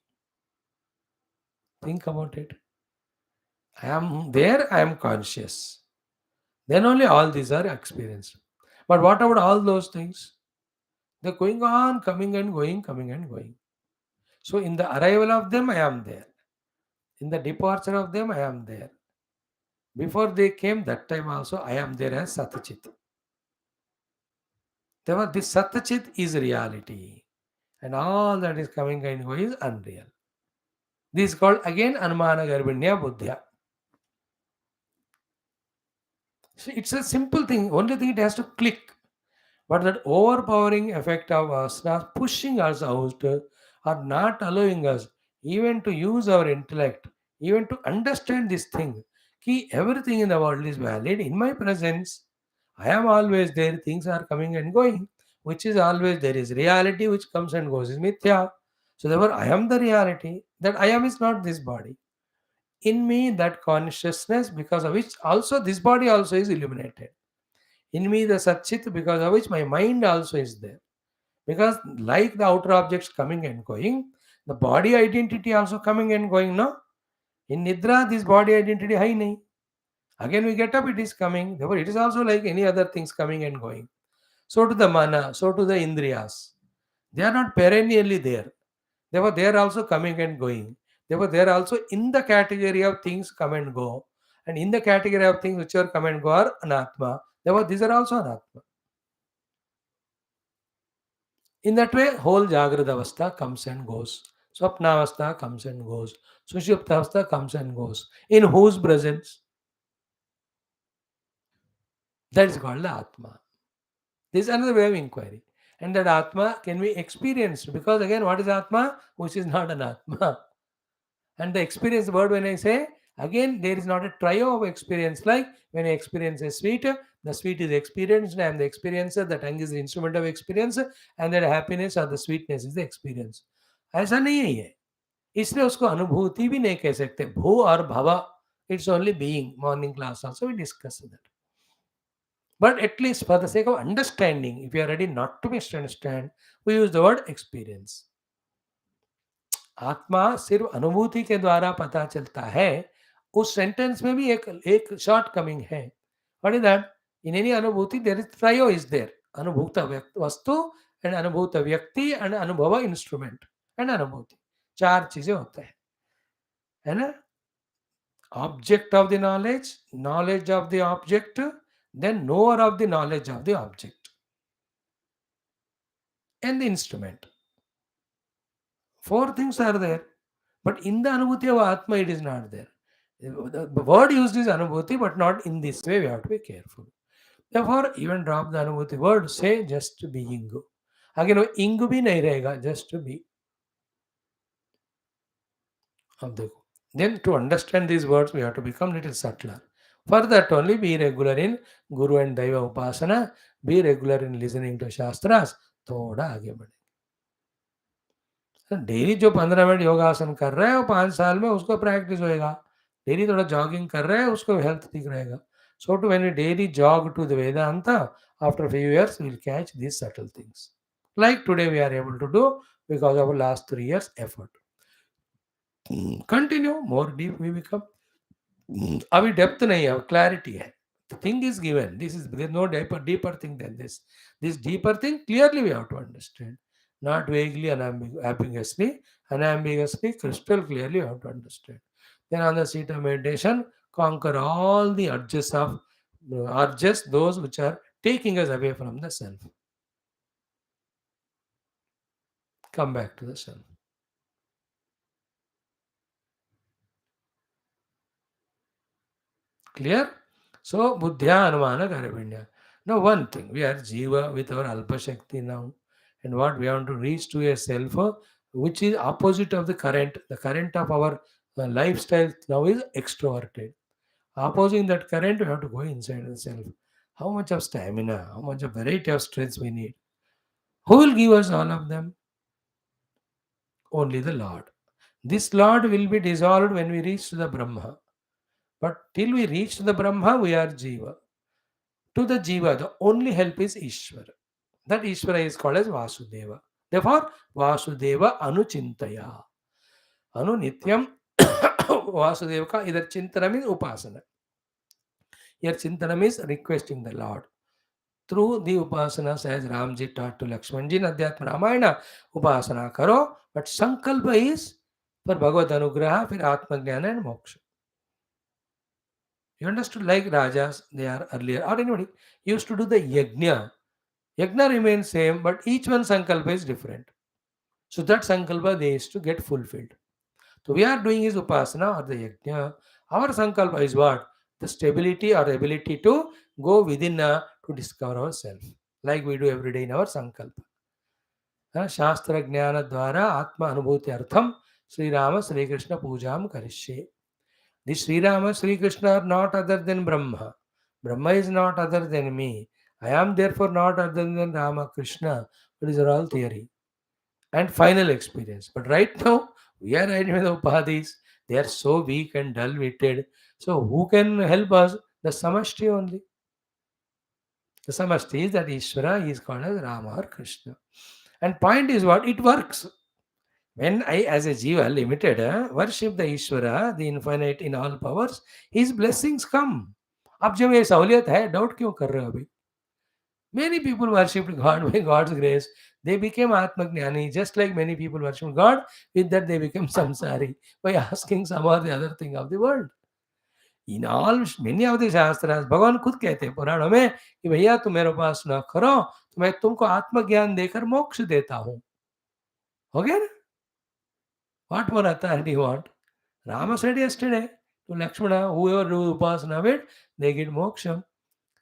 Think about it. I am there, I am conscious. Then only all these are experienced. But what about all those things? They're going on, coming and going, coming and going. So in the arrival of them, I am there. In the departure of them, I am there. Before they came, that time also, I am there as Satchit. Therefore, this Satchit is reality. And all that is coming and going is unreal. This is called again Anumana Garbhinya Buddhya. So it's a simple thing. Only thing it has to click. But that overpowering effect of asana pushing us out or not allowing us even to use our intellect, even to understand this thing. Ki everything in the world is valid in my presence. I am always there. Things are coming and going, which is always there is reality which comes and goes is mithya. So therefore, I am the reality. That I am is not this body. In me, that consciousness, because of which also this body also is illuminated. In me, the Satchit, because of which my mind also is there. Because like the outer objects coming and going, the body identity also coming and going, no? In Nidra, this body identity hai nahi. Again we get up, it is coming. Therefore, it is also like any other things coming and going. So to the mana, so to the indriyas. They are not perennially there. Therefore, they are also coming and going. Therefore, they are also in the category of things come and go. And in the category of things which are come and go are anatma. Therefore, these are also anatma. In that way, whole Jagrada Avastha comes and goes. Swapna Avastha comes and goes. Sushupta Avastha comes and goes. In whose presence? That is called the Atma. This is another way of inquiry. And that Atma can be experienced because again, what is Atma? Which is not an Atma. And the experience word, when I say, again, there is not a trio of experience like when I experience a sweet, the sweet is experienced, I am the experiencer, the tongue is the instrument of experience, and that happiness or the sweetness is the experience. ऐसा नहीं है ये, इसलिए उसको अनुभूति भी नहीं कह सकते. भू और भव, it's only being. Morning class also we discussed that. But at least for the sake of understanding, if you are ready not to misunderstand, we use the word experience. आत्मा सिर्फ अनुभूति के द्वारा पता चलता है. उस सेंटेंस में भी एक शॉर्ट कमिंग है. What is that? In any अनुभूति there is trio is there. अनुभूत वस्तु एंड अनुभूत व्यक्ति एंड अनुभव इंस्ट्रूमेंट एंड अनुभूति. चार चीजें होते हैं, है ना? Object of the knowledge, knowledge of the object, then knower of the knowledge of the object and the instrument. Four things are there. But in the Anubhuti of Atma, it is not there. The word used is Anubhuti, but not in this way. We have to be careful. Therefore, even drop the Anubhuti word, say just being. Again, वो इंग भी नहीं रहेगा, just to be. अब देखो. Then to understand these words, we have to become little subtler. For that only, be regular in Guru and Daiva Upasana, be regular in listening to Shastras, थोड़ा आगे बढ़े. डेली जो 15 minute योगासन कर रहा है वो 5 साल में उसको प्रैक्टिस होएगा. डेली थोड़ा जॉगिंग कर रहा है उसको हेल्थ ठीक रहेगा. So too when we daily jog to the Vedanta, after few years we will catch these subtle things like today we are able to do because of our last 3 years effort. Continue, more deep we become. अभी depth नहीं है, clarity है. The thing is given. This is there's no deeper thing than this. This deeper thing clearly we have to understand. Not vaguely and unambiguously, crystal clearly you have to understand. Then on the seat of meditation, conquer all the urges of are just those which are taking us away from the self. Come back to the self. Clear? So, Buddhya Anumana Garavinya. Now, one thing, we are Jiva with our Alpa Shakti now. And what we want to reach to a self, which is opposite of the current. The current of our lifestyle now is extroverted. Opposing that current, we have to go inside the self. How much of stamina, how much of variety of strengths we need. Who will give us all of them? Only the Lord. This Lord will be dissolved when we reach to the Brahma. But till we reach to the Brahma, we are Jiva. To the Jiva, the only help is Ishvara. That Ishvara is called as Vasudeva. Therefore, Vasudeva Anuchintaya. Anu Nityam Vasudeva ka either Chintana means Upasana. Here Chintana means requesting the Lord. Through the Upasanas as Ramji taught to Lakshmanji in Adhyatma Ramayana, Upasana karo, but Sankalpa is for Bhagavad Anugraha, for Atma Jnana and Moksha. You understood, like Rajas, they are earlier, or anybody used to do the Yajna. Yajna remains same, but each one Sankalpa is different. So that Sankalpa they used to get fulfilled. So we are doing is Upasana or the Yajna. Our Sankalpa is what? The stability or ability to go within to discover ourselves. Like we do every day in our Sankalpa. Shastra Jnana Dwara Atma Anubhuti Artham Sri Rama Sri Krishna Pujam Karishye. This Sri Rama, Sri Krishna are not other than Brahma. Brahma is not other than me. I am therefore not other than Rama, Krishna. But these are all theory and final experience. But right now, we are riding with Upadhis. They are so weak and dull-witted. So who can help us? The Samashti only. The Samashti is that Ishvara is called as Rama or Krishna. And point is what? It works. When I, as a Jiva, limited, worship the Ishvara, the infinite in all powers, his blessings come. अब जब ये सहूलियत है doubt क्यों कर रहे हो अभी? Many people worshipped God by God's grace. They became Atmajnani, just like many people worship God. With that, they became samsari by asking some or the other thing of the world. In all, many of the Shastras, भगवान खुद कहते हैं पुराणों में कि भैया तुम मेरे उपासना करो तो मैं तुमको आत्मज्ञान देकर मोक्ष देता हूँ. हो गया ना? What more authority you want? Rama said yesterday to Lakshmana, whoever do upasana with, they get moksha.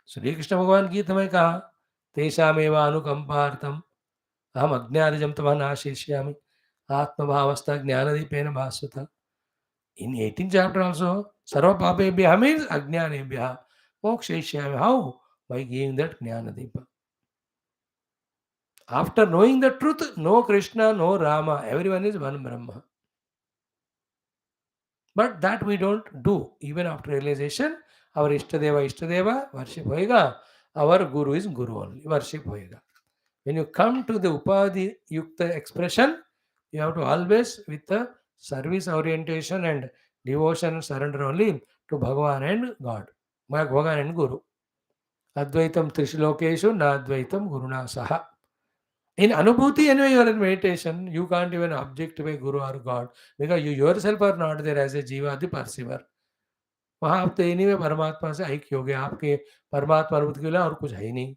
Shri Krishna भगवान गीता में कहा तेषामेव अनुकंपार्थम अहम अज्ञानजम तमः नाशयिष्यामि आत्मभावस्था ज्ञानदीपेन भास्वता. In 18th chapter also, sarva papebhyah means ajnanebhyah mokshayishyami. How? By giving that jnanadeepa. After knowing the truth, no Krishna, no Rama, everyone is one Brahma. But that we don't do. Even after realization, our Ishtadeva, worship hoega. Our Guru is Guru only, worship hoega. When you come to the Upadhi Yukta expression, you have to always with the service orientation and devotion surrender only to Bhagavan and God. Bhagavan and Guru. Advaitam Trishlokeshu na Advaitam Guruna Saha. In Anubhuti, anyway, you are in meditation, you can't even objectify Guru or God because you yourself are not there as a Jiva, the perceiver. वहाँ आप तो anyway परमात्मा से ऐक्य हो गए, आपके परमात्मा अनुभूति के लिए और कुछ है ही नहीं.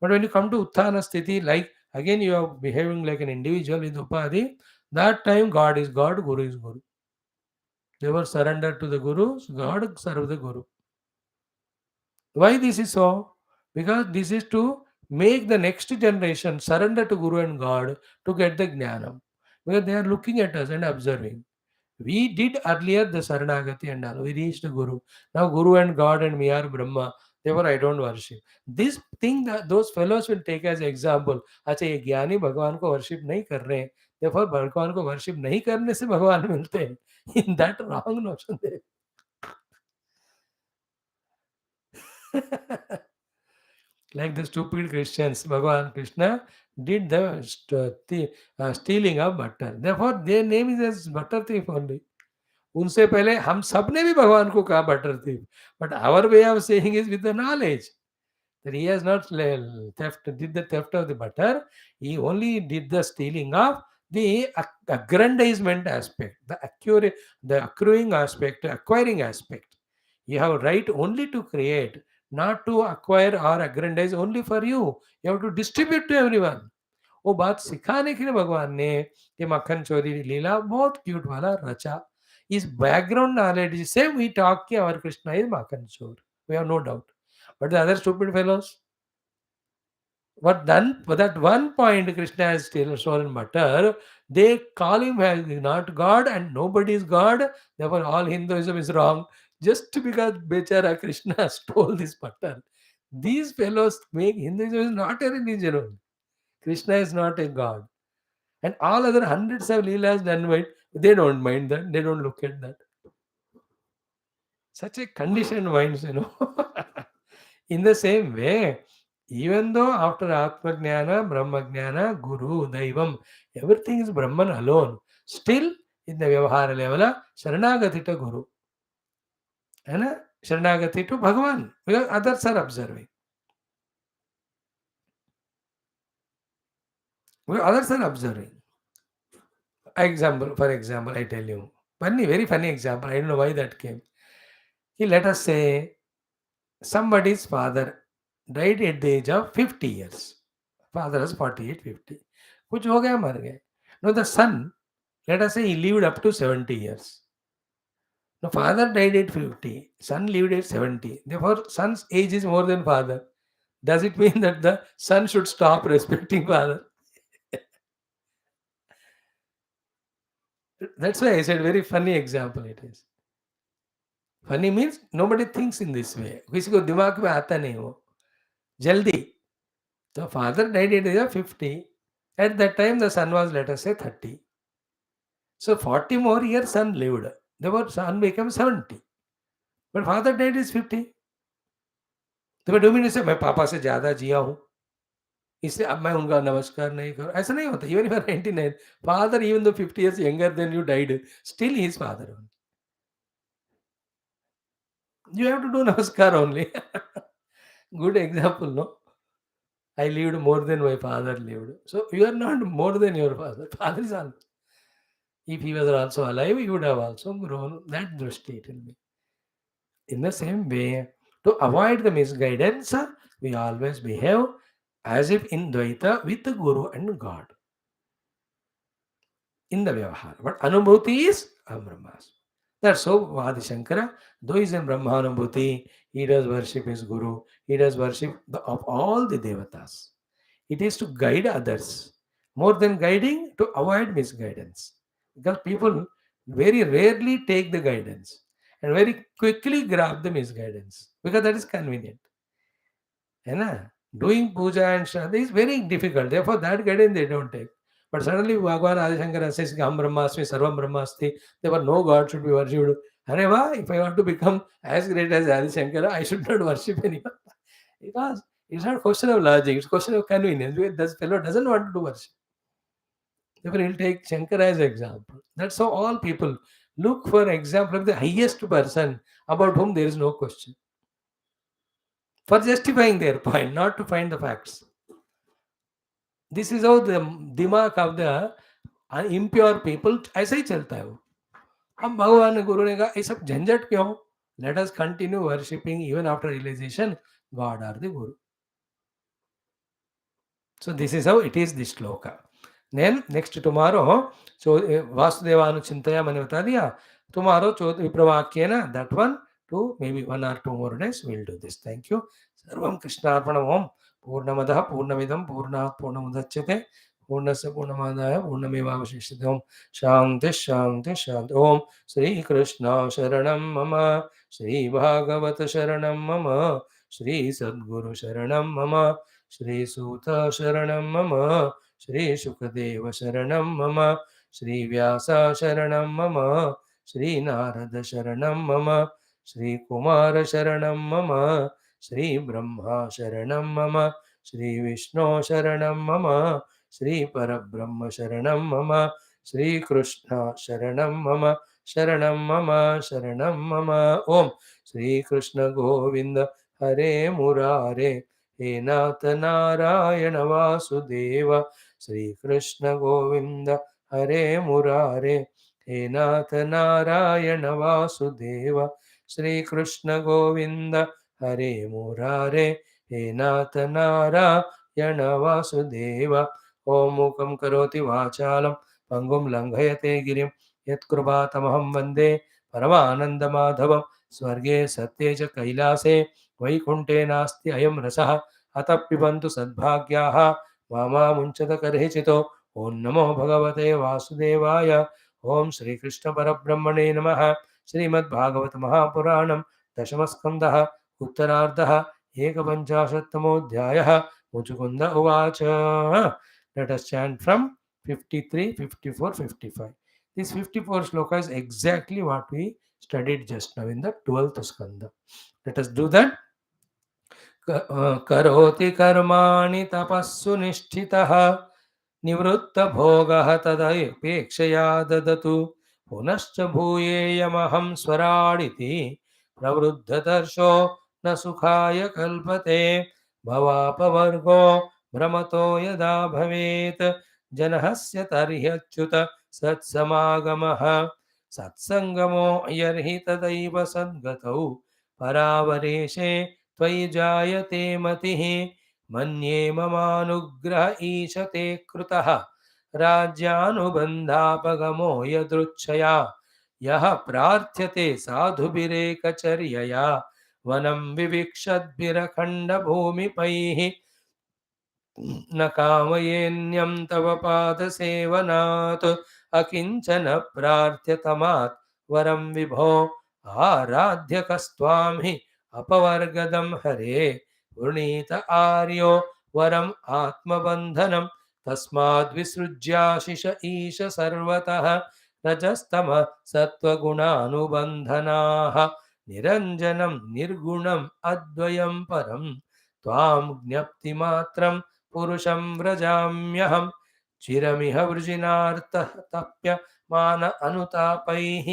But when you come to Utthana Sthiti, like again you are behaving like an individual with Upadhi, that time God is God, Guru is Guru. They were surrendered to the Guru, God served the Guru. Why this is so? Because this is to make the next generation surrender to Guru and God to get the Jnana. Because they are looking at us and observing. We did earlier the Saranagati and all. We reached the Guru. Now Guru and God and me are Brahma. Therefore I don't worship. This thing that those fellows will take as example. अच्छा ये ज्ञानी भगवान को worship नहीं कर रहे हैं. Therefore भगवान को वर्शिप नहीं करने से भगवान मिलते हैं. In that wrong notion they like the stupid Christians, Bhagavan Krishna did the stealing of butter. Therefore, their name is as butter thief only. उनसे पहले हम सब ने भी भगवान को कहा butter thief. But our way of saying is with the knowledge that he has not did the theft of the butter. He only did the stealing of the aggrandizement aspect, the accruing aspect, acquiring aspect. You have right only to create, not to acquire or aggrandize only for you. You have to distribute to everyone. वो बात सिखाने के लिए भगवान ने ये मक्खन चोरी लीला बहुत क्यूट वाला रचा. इस बैकग्राउंड नॉलेज से वी टॉक कि our Krishna is मक्खन चोर. We have no doubt. But the other stupid fellows, but then for that one point Krishna has still stolen butter, they call him as not God and nobody is God. Therefore, all Hinduism is wrong. Just because Bechara Krishna stole this butter. These fellows make Hinduism is not a religion only. Krishna is not a God. And all other hundreds of leelas done by, they don't mind that. They don't look at that. Such a conditioned minds, In the same way, even though after Atma Jnana, Brahma Jnana, Guru, Daivam, everything is Brahman alone, still in the Vyavahara level, Sharanagati to Guru. And Sharanagati to Bhagavan, because others are observing. Because others are observing. For example, I tell you. Very funny example. I don't know why that came. Let us say somebody's father died at the age of 50 years. Father was 48, 50. कुछ हो गया मर गए. Now the son, let us say he lived up to 70 years. Now father died at 50, son lived at 70. Therefore, son's age is more than father. Does it mean that the son should stop respecting father? That's why I said very funny example it is. Funny means nobody thinks in this way. किसी को दिमाग में आता नहीं वो. जल्दी. The father died at the age of 50. At that time, the son was, let us say, 30. So 40 more years son lived. Therefore, son became 70. But father died is 50. तो do mean से मैं पापा से ज़्यादा जिया हूँ, इससे अब मैं उनका नमस्कार नहीं करूँ, ऐसा नहीं होता. Even if 99, father even though 50 years younger than you died, still he is father only. You have to do namaskar only. Good example, no? I lived more than my father lived. So you are not more than your father. Father is all. If he was also alive, he would have also grown. That drishti it will be. In the same way, to avoid the misguidance, we always behave as if in Dvaita with the Guru and God. In the Vyavahara. But Anubhuti is Brahmas. That's so Vadi Shankara, though he is in Brahma Anubhuti, he does worship his Guru, he does worship of all the Devatas. It is to guide others. More than guiding, to avoid misguidance. Because people very rarely take the guidance and very quickly grab the misguidance because that is convenient. Doing puja and shraddha is very difficult. Therefore, that guidance they don't take. But suddenly Bhagavan Adishankara says, Ham Brahmasmi, Sarvam Brahmasti, therefore no God should be worshipped. Areva, if I want to become as great as Adishankara, I should not worship anyone. Because it's not a question of logic, it's a question of convenience. This fellow doesn't want to do worship. Therefore, he'll take Shankara as example. That's how all people look for example of the highest person about whom there is no question. For justifying their point, not to find the facts. This is how the दिमाग of the impure people ऐसा ही चलता है वो. हम भगवान ने गुरु ने कहा ये सब झंझट क्यों? Let us continue worshipping even after realization God are the Guru. So this is how it is this shloka. Then next tomorrow, so Vasudevanu Chintaya मैंने बता दिया. Tomorrow विप्रवाक्य ना that one to maybe 1 or 2 more days we'll do this. Thank you. सर्वं कृष्णार्पणम् ओम. पूर्णमदः पूर्णमिदं पूर्णात् पूर्णमुदच्यते पूर्णस्य पूर्णमादाय पूर्णमेवावशिष्यते. ओम शांति शांति शांति. ओम श्री कृष्ण शरणं मम, श्री भागवत शरणं मम, श्री सद्गुरु शरणं मम, श्री सूत शरणं मम, श्री शुकदेव शरणं मम, श्री व्यास शरणं मम, श्री नारद शरणं मम, श्री कुमार शरणं मम, श्री ब्रह्मा शरणं मम, श्री विष्णु शरणं मम, श्री परब्रह्म शरणं मम, श्री कृष्ण शरणं मम, शरणं मम, शरणं मम. ओम श्री कृष्ण गोविंद हरे मुरारे, हे नाथ नारायण वासुदेव. श्री कृष्ण गोविंद हरे मुरारे, हे नाथ नारायण वासुदेव. श्री कृष्ण गोविंद हरे मुरारे हे नाथ नारायण वासुदेव। ओम मूकं करोति वाचालं पंगुं लंघयते गिरिं यत्कृपातमहं वन्दे परमानन्दमाधवं। स्वर्गे सत्ये च कैलासे वैकुण्ठे नास्ति अयं रसः अतः पिबन्तु सद्भाग्याः मा मुञ्चत कर्हिचितो। ओं नमो भगवते वासुदेवाय। ओं श्रीकृष्ण परब्रह्मणे नमः। श्रीमद्भागवत महापुराणं दशमस्कन्धः उत्तरार्धः एकपञ्चाशत्तमोऽध्यायः। मुचुकुन्द उवाच। Let us chant from 53, 54, 55. This 54 shloka is exactly what we studied just now in the 12th skandha. Let us do that. करोति कर्माणि तपस्सु निष्ठितः निवृत्तभोगः तदपेक्षया ददतु पुनश्च भूयेयमहं स्वराडिति प्रवृद्धदर्शो न सुखाय कल्पते भवापवर्गो भ्रमतो यदा भवेत् जनहस्य तर्ह्यच्युत सत्समागमः सत्सङ्गमो यर्हि तदैव सद्गतौ परावरेशे त्वयि जायते मतिः मन्ये ममानुग्रह ईशते कृतः राज्यानुबन्धापगमो यदृच्छया यः प्रार्थ्यते साधुभिरेकचर्यया वनं विविक्षद्भिरखण्डभूमिपैः न कामयेन्यं तव पादसेवनात् अकिञ्चन प्रार्थ्यतमात् वरं विभो आराध्य कस्त्वां हि अपवर्गदं हरे वृणीत आर्यो वरम् आत्मबन्धनं तस्माद् विसृज्याशिष ईश सर्वतः रजस्तम सत्त्वगुणानुबन्धनाः निरञ्जनं निर्गुणम् अद्वयं परं त्वां ज्ञप्तिमात्रं पुरुषं व्रजाम्यहं चिरमिह वृजिनार्तः तप्यमान अनुतापैः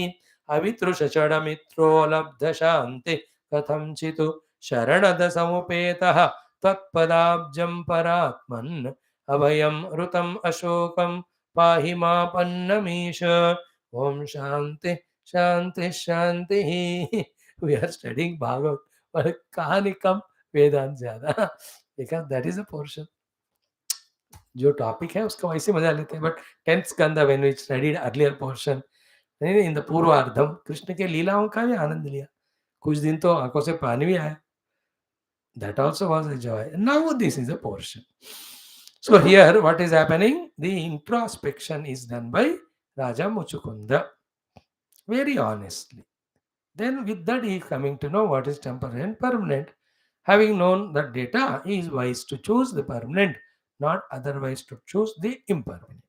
अवितृषचडमित्रो लब्धशान्ति कथञ्चित् शरणदसमुपेतः त्वत्पदाब्जं परात्मन् अभयं ऋतम् अशोकं पाहि मापन्नमीश। ओम शांति शांति शांति। We are studying Bhagavad, but कहानी कम वेदांत ज्यादा, because that is a portion. जो टॉपिक है उसका वैसे मजा लेते हैं, but 10th Skandha when we studied earlier portion in the पूर्वार्धम कृष्ण के लीलाओं का भी आनंद लिया, कुछ दिन तो आंखों से पानी भी आया. That also was a joy. Now this is a portion. So here what is happening? The introspection is done by Raja Muchukunda very honestly. Then with that he is coming to know what is temporary and permanent. Having known that data, he is wise to choose the permanent, not otherwise to choose the impermanent.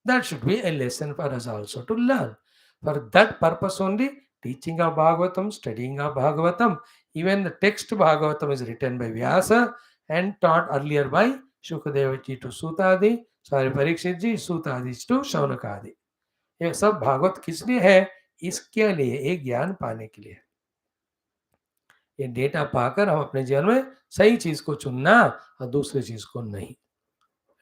That should be a lesson for us also to learn. For that purpose only, teaching of Bhagavatam, studying of Bhagavatam, even the text Bhagavatam is written by Vyasa and taught earlier by SHUKADEVJI to Sutadi, sorry Parikshit ji, Sutadi to Shaunakadi. ये सब भागवत किस लिए है? इसके लिए, एक ज्ञान पाने के लिए. ये डेटा पाकर हम अपने जीवन में सही चीज को चुनना और दूसरी चीज को नहीं.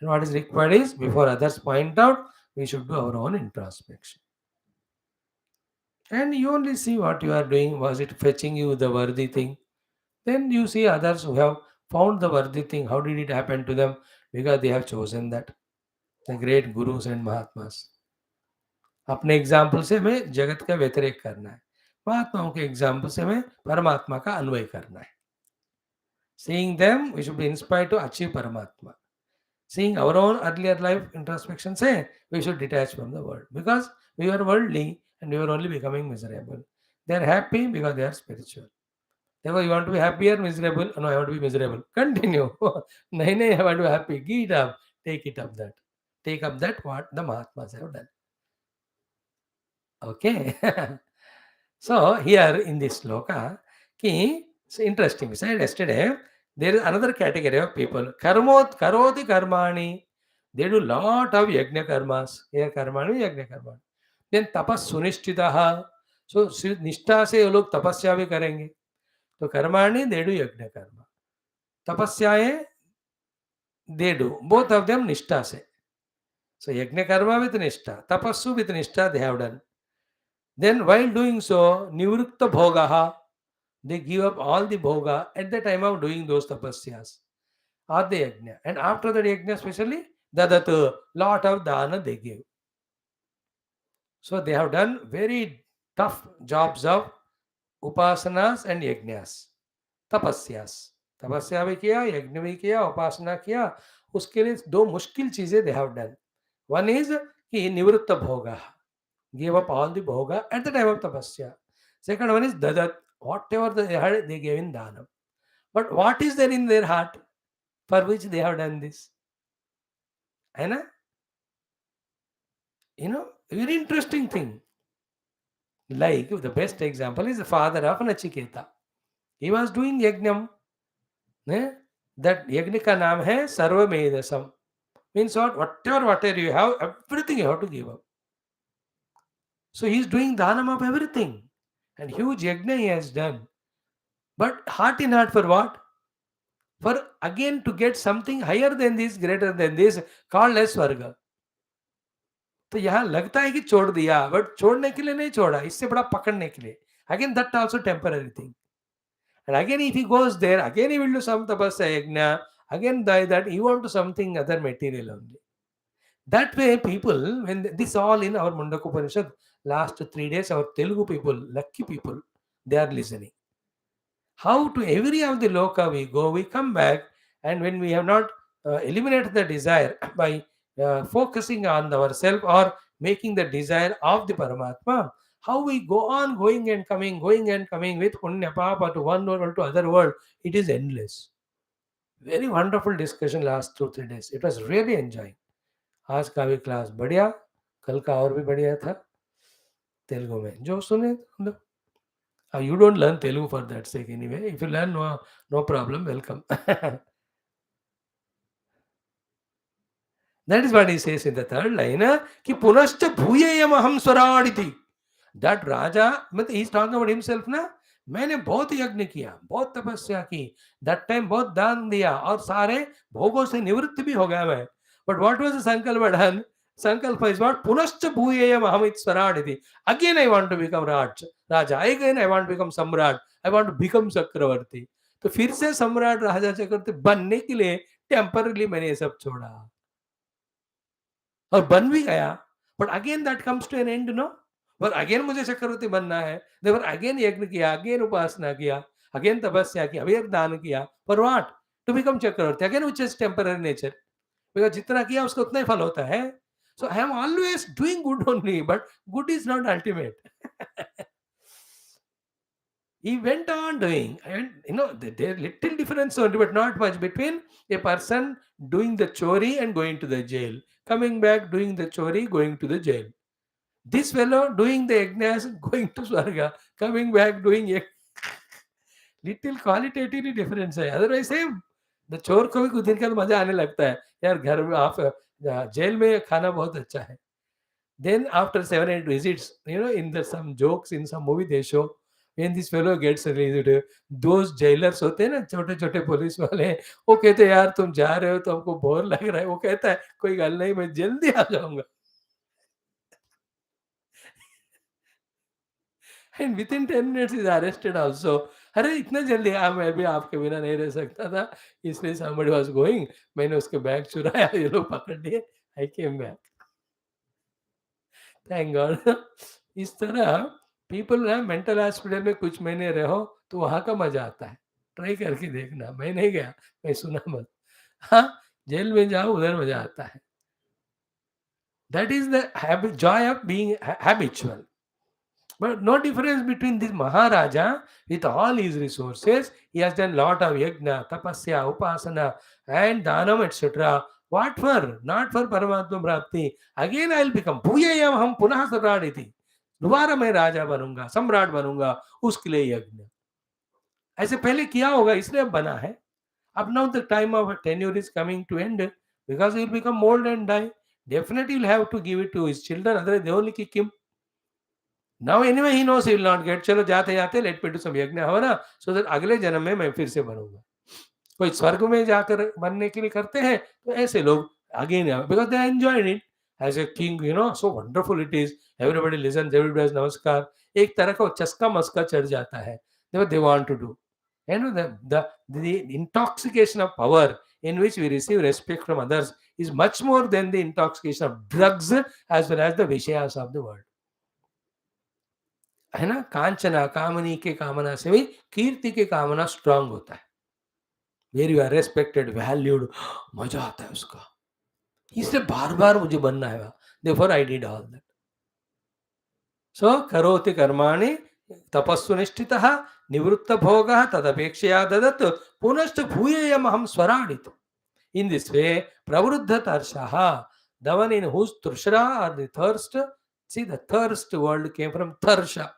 And what is required is, before others point out, we should do our own introspection. And you only see what you are doing. Was it fetching you the worthy thing? Then you see others who have found the worthy thing. How did it happen to them? Because they have chosen that. The great gurus and mahatmas. अपने example से हमें जगत का व्यतिरेक करना है, महात्माओं के एग्जाम्पल से हमें परमात्मा का अन्वय करना है. Seeing them, we should be inspired to achieve Paramatma. Seeing our own earlier life introspection, say we should detach from the world because we were worldly and we were only becoming miserable. They are happy because they are spiritual. Therefore, you want to be happy or miserable? No, I want to be miserable. Continue. Nahi, nahi, I want to be happy. Get up. Take it up that. Take up that what the Mahatmas have done. Okay. So here in this sloka, it's interesting. We said yesterday, there is another category of people. Karoti karmani. They do lot of yajna karmas. Here karmani, yajna karmani. Then tapas sunishtitaha. So निष्ठा से वो लोग तपस्या भी करेंगे. तो कर्माणि, they do yajna karma. तपस्याएं, they do. Both of them निष्ठा से. So yajna karma with निष्ठा, tapassu with निष्ठा they have done. Then while doing so, nivritta bhogaha, They give up all the bhoga at the time of doing those tapasyas or the yajna. And after the yajna, especially, that lot of dana they give. So they have done very tough jobs of upasanas and yajnas, tapasyas. तपस्या भी किया, यज्ञ भी किया, उपासना किया. उसके लिए दो मुश्किल चीजें they have done. One is कि निवृत्त भोगा, give up all the bhoga at the time of tapasya. Second one is dadat, whatever they had, they gave in dhanam. But what is there in their heart for which they have done this? है ना? Very interesting thing. Like the best example is the father of Nachiketa. He was doing yajnam. That yajna ka naam hai sarvamedasam. Means what? Whatever you have, everything you have to give up. So he is doing dhanam of everything. And huge yajna he has done. But heart in heart for what? For again to get something higher than this, greater than this, called as स्वर्ग. तो यहाँ लगता है कि छोड़ दिया, but छोड़ने के लिए नहीं छोड़ा, इससे बड़ा पकड़ने के लिए. Again that also temporary thing. And again if he goes there, again he will do some tapasya yajna, again that he want to something other material only. That way people, when this all in our Mundaka Upanishad, last 3 days our Telugu people, lucky people, they are listening. How to every of the loka we go, we come back, and when we have not eliminated the desire by focusing on ourselves or making the desire of the Paramatma, how we go on going and coming with Punya Papa to one world to other world, it is endless. Very wonderful discussion last 2-3 days. It was really enjoying. आज का भी class बढ़िया, कल का और भी बढ़िया था तेलुगु में. जो सुने मतलब. You don't learn Telugu for that sake anyway. If you learn, no problem, welcome. That is what he says in the third line. Ki punascha bhuyayam aham swaraditi. That Raja, he is talking about himself ना. मैंने बहुत यज्ञ किया, बहुत तपस्या की, that time बहुत दान दिया और सारे भोगों से निवृत्त भी हो गया मैं. But what was the sankalpa done? Sankalpa is what? Punascha bhuyayam aham swaraditi. Again I want to become Raja. Again I want to become Samrat. I want to become Chakravarti. तो फिर से सम्राट राजा चक्रवर्ती बनने के लिए टेम्परली मैंने ये सब छोड़ा और बन भी गया. But again that comes to an end, no. पर अगेन मुझे चक्रवर्ती बनना है. देवर अगेन यज्ञ किया, अगेन उपासना किया, अगेन तपस्या किया, अभी दान किया. For what? To become chakravarti again, which is temporary nature. Because जितना किया उसका उतना ही फल होता है. So I am always doing good only, but good is not ultimate. He went on doing, and there little difference only, but not much, between a person doing the chori and going to the jail, coming back doing the chori, going to the jail. This fellow doing the yajnas, going to Swarga, coming back doing little qualitatively difference है. Otherwise same. The चोर को भी कुछ दिन के बाद मजा आने लगता है, यार घर में आप जेल में खाना बहुत अच्छा है. Then after 7-8 visits, in the some jokes in some movie they show, when this fellow gets released, those jailers होते हैं ना, छोटे छोटे पुलिस वाले, वो कहते हैं यार तुम जा रहे हो तो हमको बोर लग रहा है. वो कहता है कोई गल नहीं, मैं जल्दी आ जाऊंगा. And within 10 minutes is arrested also. अरे इतना जल्दी मैं भी आपके बिना नहीं रह सकता था, इसलिए somebody was going, मैंने उसके बैग चुराया, ये लोग पकड़ लिए, I came back. Thank God. इस तरह पीपल ना मेंटल हॉस्पिटल में कुछ महीने रहो तो वहाँ का मजा आता है. ट्राई करके देखना. मैं नहीं गया, मैं सुना मत. हाँ, जेल में जाओ, उधर मजा आता है. That is the joy of being habitual. But no difference between this Maharaja with all his resources. He has done lot of yajna, tapasya, upasana, and dhanam, etc. What for? Not for Paramatma Prapti. Again I will become Bhuyayam ham punah saraditi. दोबारा मैं राजा बनूंगा, सम्राट बनूंगा, उसके लिए यज्ञ. ऐसे पहले किया होगा, इसलिए अब बना है. अब now the time of tenure is coming to end, because he will become old and die. Definitely he will have to give it to his children, otherwise they only kick him. Now anyway he knows he will not get. चलो जाते जाते let me do some यज्ञ हवना, so that अगले जन्म में मैं फिर से बनूंगा. कोई स्वर्ग में जाकर बनने के लिए करते हैं, तो ऐसे लोग again, because they enjoyed it as a king, so wonderful it is. Everybody listens, everybody does namaskar. एक तरह का चस्का मस्का चढ़ जाता है. what they want to do. The intoxication of power in which we receive respect from others is much more than the intoxication of drugs as well as the vishayas of the world. है ना, कांचना कामनी के कामना से भी कीर्ति के कामना strong होता है. Where you are respected valued, मजा आता है उसका, इसलिए बार बार मुझे बनना है. Therefore I did all that. So करोति कर्माणि तपस्सु निष्ठितः निवृत्त भोगः तदपेक्षया ददत् पुनश्च भूयेयमहं स्वराडितु. In this way, pravruddha tarshaha, the one in whose trushra or the thirst, see the thirst word came from tarsha.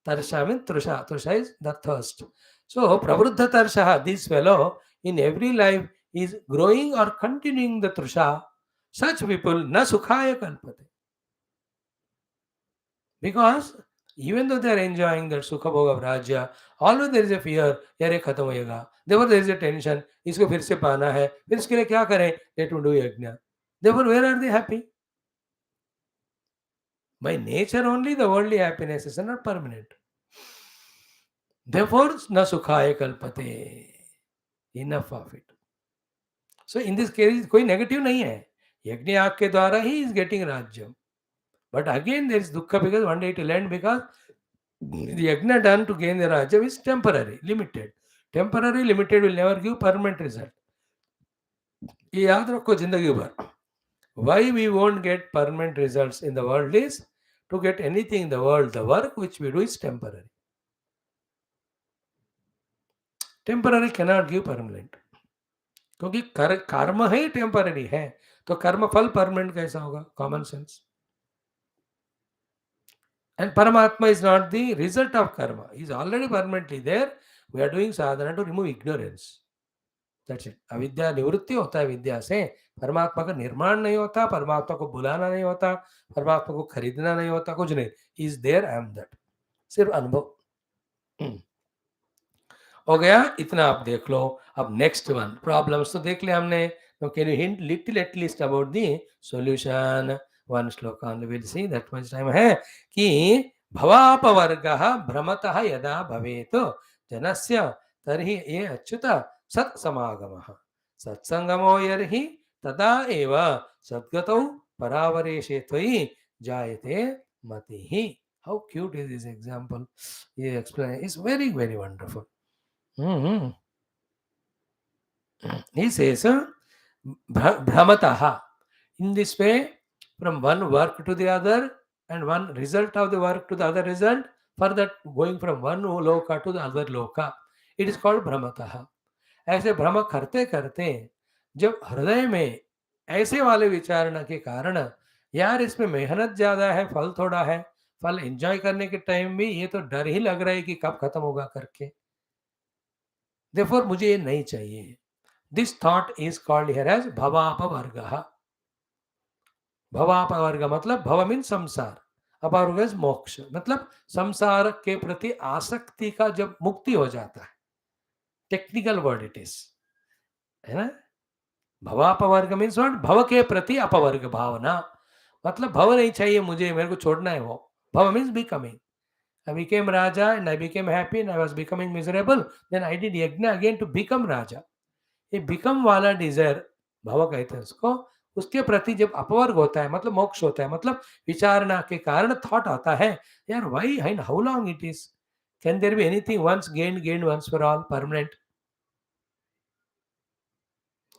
Tarsha means trusha, trusha is the thirst. So, pravruddha tarshaha, this fellow in every life is growing or continuing the trusha. Such people na sukhaya kalpate. Because even though they are enjoying that sukha bhoga of rajya, always there is a fear, यार ये खत्म होएगा. Therefore there is a tension, इसको फिर से पाना है, फिर इसके लिए क्या करें? Let me do yajna. Therefore where are they happy? By nature only the worldly happiness is not permanent. Therefore na sukhaya kalpate. Enough of it. So in this case कोई negative नहीं है. यज्ञ याग के द्वारा ही is getting राज्य. But again there is dukkha because one day it will end, because the yajna done to gain the rajya is temporary, limited. Temporary, limited will never give permanent result. ये याद रखो जिंदगी भर. Why we won't get permanent results in the world is to get anything in the world, the work which we do is temporary. Temporary cannot give permanent. क्योंकि कर्म ही temporary है, तो कर्म फल परमानेंट कैसा होगा? Common sense. And Paramatma is not the result of karma. He is already permanently there. We are doing sadhana to remove ignorance. That's it. अविद्या निवृत्ति होता है विद्या से. परमात्मा का निर्माण नहीं होता, परमात्मा को बुलाना नहीं होता, परमात्मा को खरीदना नहीं होता, कुछ नहीं. He is there, I am that. सिर्फ अनुभव हो गया. इतना आप देख लो. अब नेक्स्ट वन, प्रॉब्लम्स तो देख लिया हमने. Now can you hint little at least about the solution? One श्लोक only we'll see, that much time है कि भवापवर्गः भ्रमतः यदा भवेत् जनस्य तर्हि ये अच्युत सत्समागमः सत्संगमो यर्हि तदा एव सद्गतौ परावरेशे त्वयि जायते मतिः. How cute is this example? He explains. It's very, very wonderful. He says, Bhramataha. In this way, from one work to the other, and one result of the work to the other result, for that going from one loka to the other loka, it is called Bhramataha. ऐसे भ्रम करते करते जब हृदय में ऐसे वाले विचारणा के कारण, यार इसमें मेहनत ज्यादा है, फल थोड़ा है, फल एंजॉय करने के टाइम भी ये तो डर ही लग रहा है कि कब खत्म होगा करके, therefore मुझे ये नहीं चाहिए. This thought is called here as bhavapavarga. भवापवर्ग मतलब भव मीन संसार, अपवर्ग इज मोक्ष, मतलब संसार के प्रति आसक्ति का जब मुक्ति हो जाता है. टेक्निकल वर्ड इट इज, है ना. भवापवर्ग मीन्स व्हाट? भव के प्रति अपवर्ग भावना, मतलब भव नहीं चाहिए मुझे, मेरे को छोड़ना है वो. भव means becoming. I became Raja and I became happy and I was becoming miserable. Then I did yajna again to become Raja. ये become वाला desire भव कहते हैं उसको. उसके प्रति जब अपवर्ग होता है मतलब मोक्ष होता है, मतलब विचारणा के कारण थॉट आता है, यार why and how long it is, can there be anything once gained once for all permanent,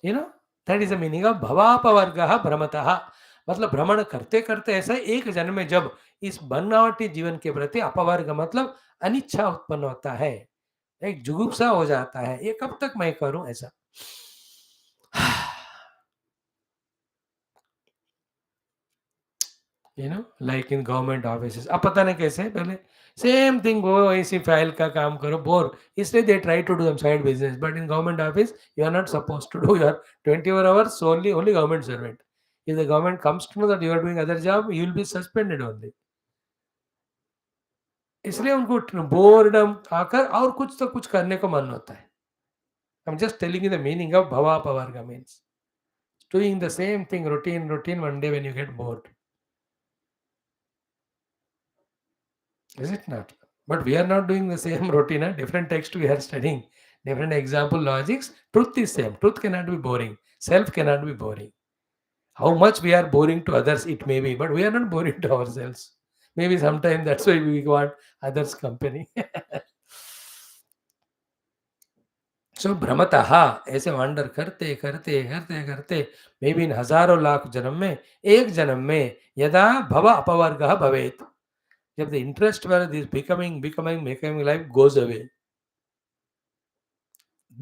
you know. That is the meaning of भवापवर्गः भ्रमतः. मतलब भ्रमण करते करते ऐसा एक जन्म में जब इस बनावटी जीवन के प्रति अपवर्ग मतलब अनिच्छा उत्पन्न होता है, एक जुगुप्सा हो जाता है, ये कब तक मैं करूं ऐसा. You know, like in government office. अब पता नहीं कैसे पहले सेम थिंग, वो ऐसी फाइल का काम करो, बोर, इसलिए they try to do some side business. But in government office you are not suppose to do your 24 hours solely only government servant. If the government comes to know that you are doing other job, you will be suspended only. इसलिए उनको boredom आकर और कुछ तो कुछ करने को मन होता है. I am just telling you the meaning of भवापवर्ग means doing the same thing routine one day when you get bored. Is it not? But we are not doing the same routine, different text we are studying, different example logics. Truth is same. Truth cannot be boring. Self cannot be boring. How much we are boring to others, it may be, but we are not boring to ourselves. Maybe sometime that's why we want others' company. सो भ्रमतः ऐसे wander करते करते करते करते may be in हजारों लाख जन्म में एक जन्म में यदा भव अपवर्ग भवेत, जब the interest were this becoming becoming becoming life goes away,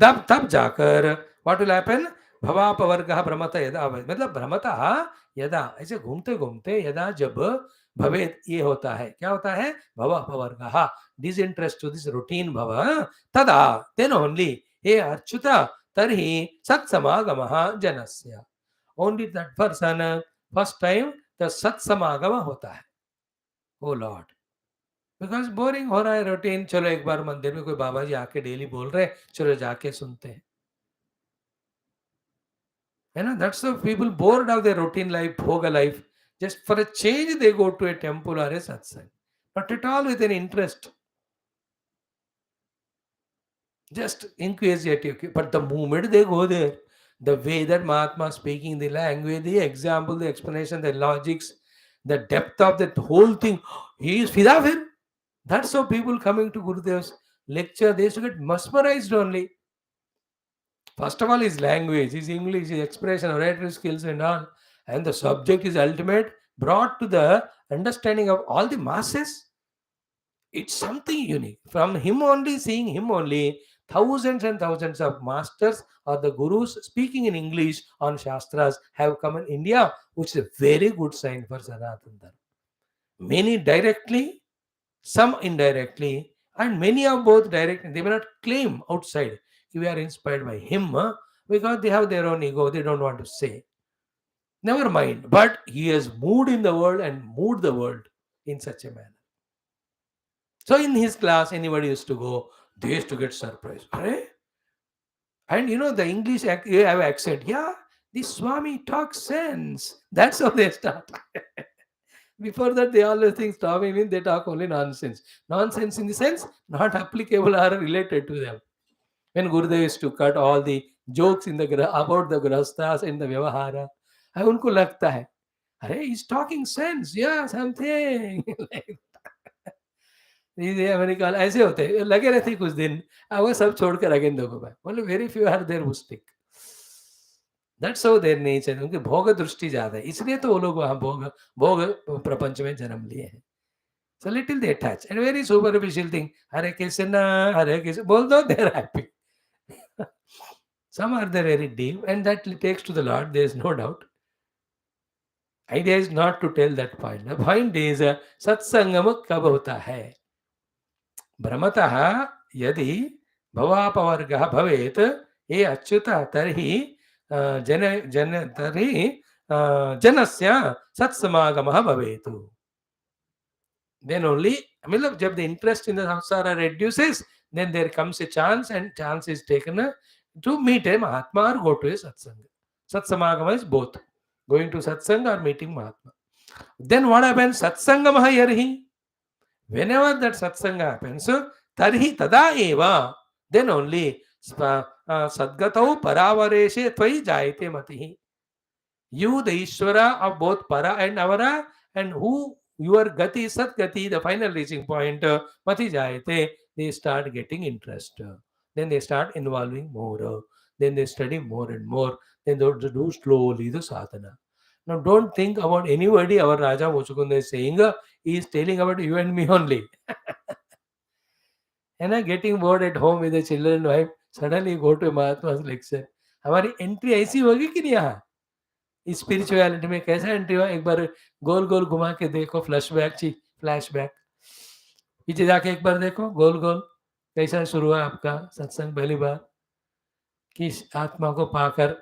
तब तब जाकर व्हाट विल हैपन, भवापवर्ग भ्रमत यदा भवेत्, मतलब भ्रमतः यदा, ऐसे घूमते घूमते यदा जब भवेत, ये होता है, क्या होता है, भव अपवर्ग डिसइंटरेस्ट टू दिस रूटीन भव, तदा देन ओनली हे अच्युत तर्हि सत्समागमः जनस्य, only that person first time the सत्समागम होता है. ओ लॉर्ड, बिकॉज बोरिंग हो रहा है रूटीन, चलो एक बार मंदिर में कोई बाबा जी आके डेली बोल रहे, चलो जाके सुनते हैं, है ना. That's the people board of their routine life, bhoga life. Just for a change they go to a temple or a satsang, not at all with an interest, just inquisitive. But the moment they go there, the way that Mahatma speaking, the language, the example, the explanation, the logics, the depth of that whole thing, he is fida of him. That's how people coming to Gurudev's lecture, they used to get mesmerized only. First of all, his language, his English, his expression, oratory skills, and all. And the subject is ultimate, brought to the understanding of all the masses. It's something unique. From him only, seeing him only, thousands and thousands of masters or the gurus speaking in English on Shastras have come in India, which is a very good sign for Sanatana Dharma. Many directly, some indirectly, and many of both directly. They may not claim outside we are inspired by him, because they have their own ego, they don't want to say. Never mind. But he has moved in the world and moved the world in such a manner. So in his class, anybody used to go, they used to get surprised. Right? And you know, the English you have accent. Yeah, this Swami talks sense. That's how they start. Before that, they always think Swami means they talk only nonsense. Nonsense in the sense not applicable or related to them. When Gurudev used to cut all the jokes in the about the grastas and the vyavahara, उनको लगता है, अरे he's talking sense, yeah, something. ये America ऐसे होते हैं, लगे रहते हैं कुछ दिन, अब वो सब छोड़कर अगेन देखो भाई, only very few are there who stick. That's how their nature, उनकी भोग दृष्टि ज्यादा है, इसलिए तो वो लोग वहाँ भोग भोग प्रपंच में जन्म लिए हैं. So little they attach and very superficial thing, हरे कृष्ण बोल दो, they're happy. Some are there very deep, and that takes to the Lord, there is no doubt. Idea is not to tell that point. The point is, सत्संगम कब होता है? भ्रमतः यदि भवापवर्गः भवेत्, ये अच्युत तर्हि जन जन तर्हि जनस्य सत्समागमः भवेत्. Then only, मतलब जब the interest in the samsara reduces, then there comes a chance, and chance is taken to meet a Mahatma or go to a satsanga. Satsamagama is both. Going to satsanga or meeting Mahatma. Then what happens? Satsangamaha yarhi. Whenever that satsanga happens, tarhi tada eva, then only sadgatau paravareshe tvai jayate matihi. You, the Ishvara of both para and avara, and who your gati, satgati, the final reaching point, mati jayate, they start getting interest. Then they start involving more. Then they study more and more. Then they do slowly the sadhana. Now don't think about anybody. Our Raja Muchukunda is saying, he is telling about you and me only. And getting bored at home with the children and wife, suddenly go to a Mahatma's lecture. हमारी entry ऐसी होगी कि नहीं यहाँ? Spirituality में कैसा entry हुआ, एक बार गोल गोल घुमा के देखो, फ्लैशबैक पीछे जाके एक बार देखो, गोल गोल कैसा शुरू हुआ आपका सत्संग पहली बार, किस आत्मा को पाकर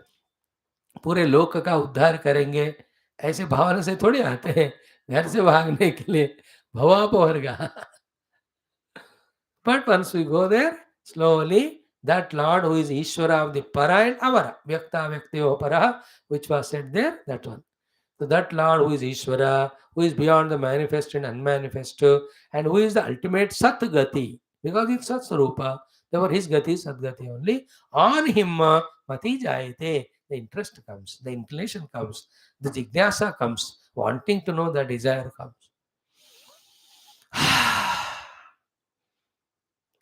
पूरे लोक का उद्धार करेंगे, ऐसे भावना से थोड़ी आते हैं घर से भागने के लिए, भवापवर्गा. But once we go there, slowly, that Lord who is Ishvara of the Para and Avara, Vyakta Vyaktiyo Para, which was said there, that one. So that Lord who is Ishvara, who is beyond the manifest and unmanifest, and who is the ultimate Sat Gati, because it's Sat Swarupa, therefore his Gati is Sat Gati only. On him, Mati Jayate, the interest comes, the inclination comes, the jigyasa comes, wanting to know, the desire comes.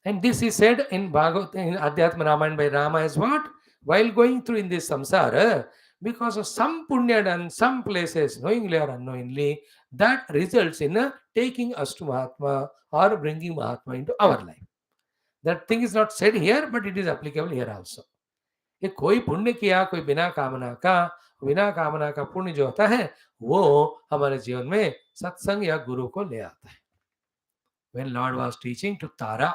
And this is said in Bhagavad, in Adhyatma Ramayana by Rama as what? While going through in this samsara, because of some punya done some places, knowingly or unknowingly, that results in taking us to Mahatma or bringing Mahatma into our life. That thing is not said here, but it is applicable here also. कि कोई पुण्य किया, कोई बिना कामना का पुण्य जो होता है वो हमारे जीवन में सत्संग या गुरु को ले आता है. When Lord was teaching to Tara,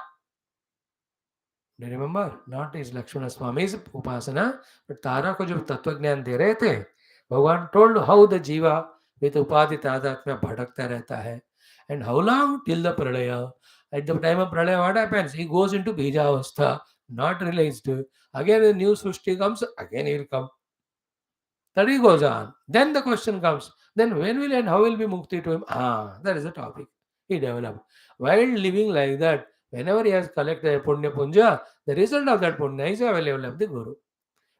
do you remember? Not is Lakshmana Swami's upasana, but Tara को जब तत्व ज्ञान दे रहे थे, भगवान told how the jiva with उपाधि तादात्म्य भटकता रहता है, and how long till the pralaya. At the time of pralaya, what happens? He goes into bija avastha, not realized. Again, the new Srushti comes, again he will come. That he goes on. Then the question comes, then when will and how will be mukti to him? That is the topic he developed. While living like that, whenever he has collected a punya punja, the result of that punya is available of the Guru.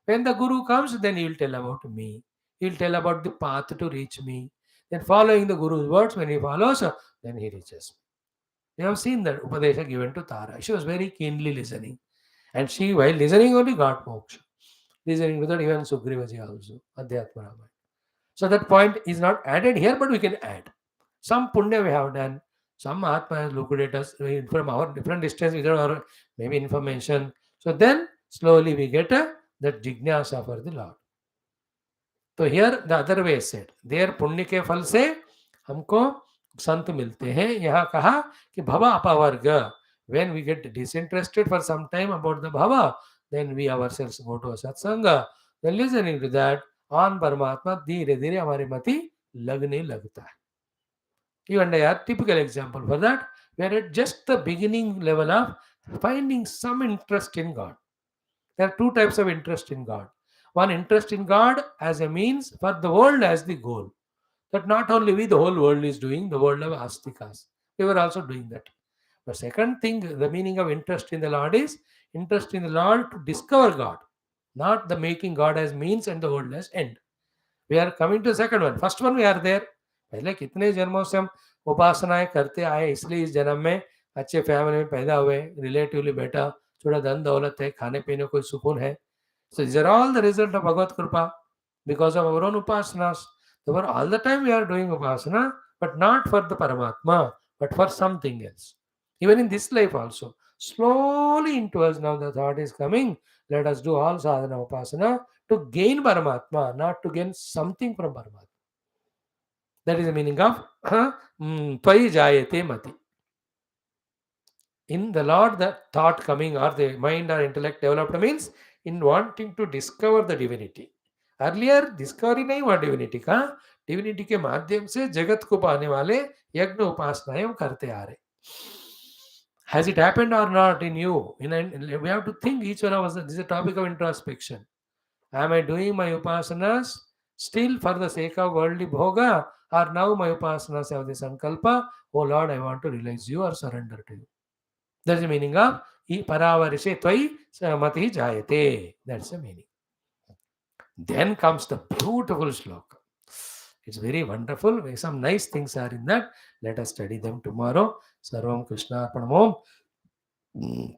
When the Guru comes, then he will tell about me. He will tell about the path to reach me. Then following the Guru's words, when he follows, then he reaches me. We have seen that Upadesha given to Tara. She was very keenly listening. And she, while listening, only got moksha. Listening to that, even Sugrivaji also, Adhyatma Ramayana. So that point is not added here, but we can add. Some punya we have done, some Mahatma has looked at us from our different distance without our maybe information. So then slowly we get that jignasa for the Lord. So here the other way is said, there पुण्य के फल से हमको संत मिलते हैं. यहाँ कहा कि भवा अपवर्ग, when we get disinterested for some time about the bhava, then we ourselves go to a satsanga. Then listening to that, on परमात्मा धीरे धीरे हमारी मति लगने लगता है. Even I have typical example for that. We are at just the beginning level of finding some interest in God. There are two types of interest in God. One, interest in God as a means for the world as the goal. That not only we, the whole world is doing, the world of astikas. We were also doing that. The second thing, the meaning of interest in the Lord is interest in the Lord to discover God, not the making God as means and the world as end. We are coming to the second one. First one we are there. पहले कितने जन्मों से हम उपासनाएं करते आए, इसलिए इस जन्म में अच्छे फैमिली में पैदा हुए, रिलेटिवली बेटा, थोड़ा धन दौलत है, खाने पीने कोई सुकून है. So these are all the result of Bhagavad Kripa because of our own upasanas. So all the time we are doing upasana, but not for the Paramatma, but for something else. Even in this life also. Slowly into us now the thought is coming, let us do all sadhana upasana to gain Paramatma, not to gain something from Paramatma. That is the meaning of Tvayi Jayate Mati. In the Lord, the thought coming or the mind or intellect developed means in wanting to discover the divinity. Earlier, discovery नहीं हुआ divinity का, divinity के माध्यम से जगत को पाने वाले यज्ञ उपासनाएं हम करते आ रहे. Has it happened or not in you? We have to think each one of us. This is a topic of introspection. Am I doing my upasanas still for the sake of worldly bhoga, or now my upasanas have the sankalpa, oh Lord, I want to realize you or surrender to you. That's the meaning of paravarishe tvai mati jayate. That's the meaning. Then comes the beautiful sloka. It's very wonderful. Some nice things are in that. Let us study them tomorrow. Sarvam Krishna Arpanam.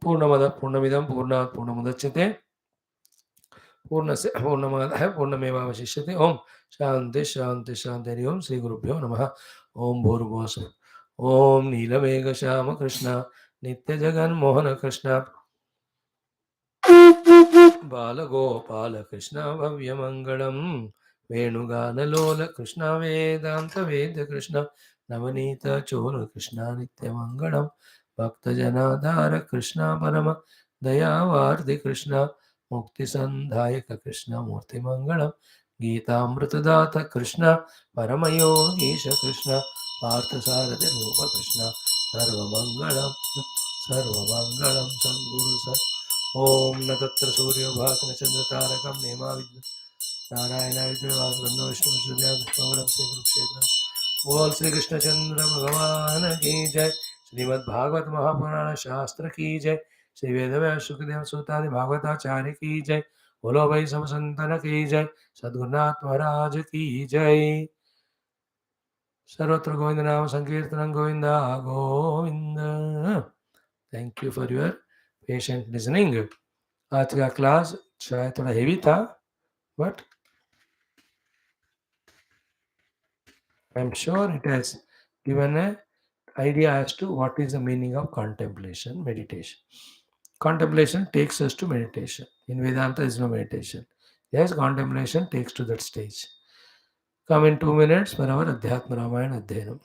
Purnamidam Purnat Purnamudachyate. पूर्णस्य पूर्णमादाय पूर्णमेवावशिष्यते. ओम शांति शांति शांति. हरि ओम. श्री गुरुभ्यो नमः. ओम भूर्भुवः स्वः. ओम नीलमेघ श्याम कृष्ण नित्य जगन मोहन कृष्ण बालगोपाल कृष्ण भव्य मंगलम वेणुगानलोल कृष्ण वेदांत वेद कृष्ण नवनीत चोर कृष्ण नित्य मंगलम भक्तजनाधार कृष्ण परम दयावार्धि कृष्ण मुक्ति संधायक कृष्ण मूर्ति मंगलम गीतामृतदात कृष्ण परमयोगीश कृष्ण पार्थ सारथि रूप कृष्ण सर्वमंगलम सद्गुरु ओम न तत्र सूर्यो भाति न चंद्र तारकं नेमा नारायणाय वासुदेव विष्णु क्षेत्र। बोल श्री कृष्णचंद्र भगवान की जय। श्रीमद् भागवत महापुराण शास्त्र की जय। श्री वेदव्यास सुखदेव सूतादि भागवताचार्य की जय। बोलो भाई सब संतन की जय। सद्गुरुनाथ महाराज की जय। सर्वत्र गोविंद नाम संकीर्तन Govinda Govind. Thank you for your patient listening. आज का क्लास शायद थोड़ा हेवी था, but I am sure it has given A idea as to what is the meaning of contemplation, meditation. Contemplation takes us to meditation. In Vedanta, there is no meditation. Yes, contemplation takes to that stage. Come in 2 minutes for our Adhyatma Ramayana Adhyanam.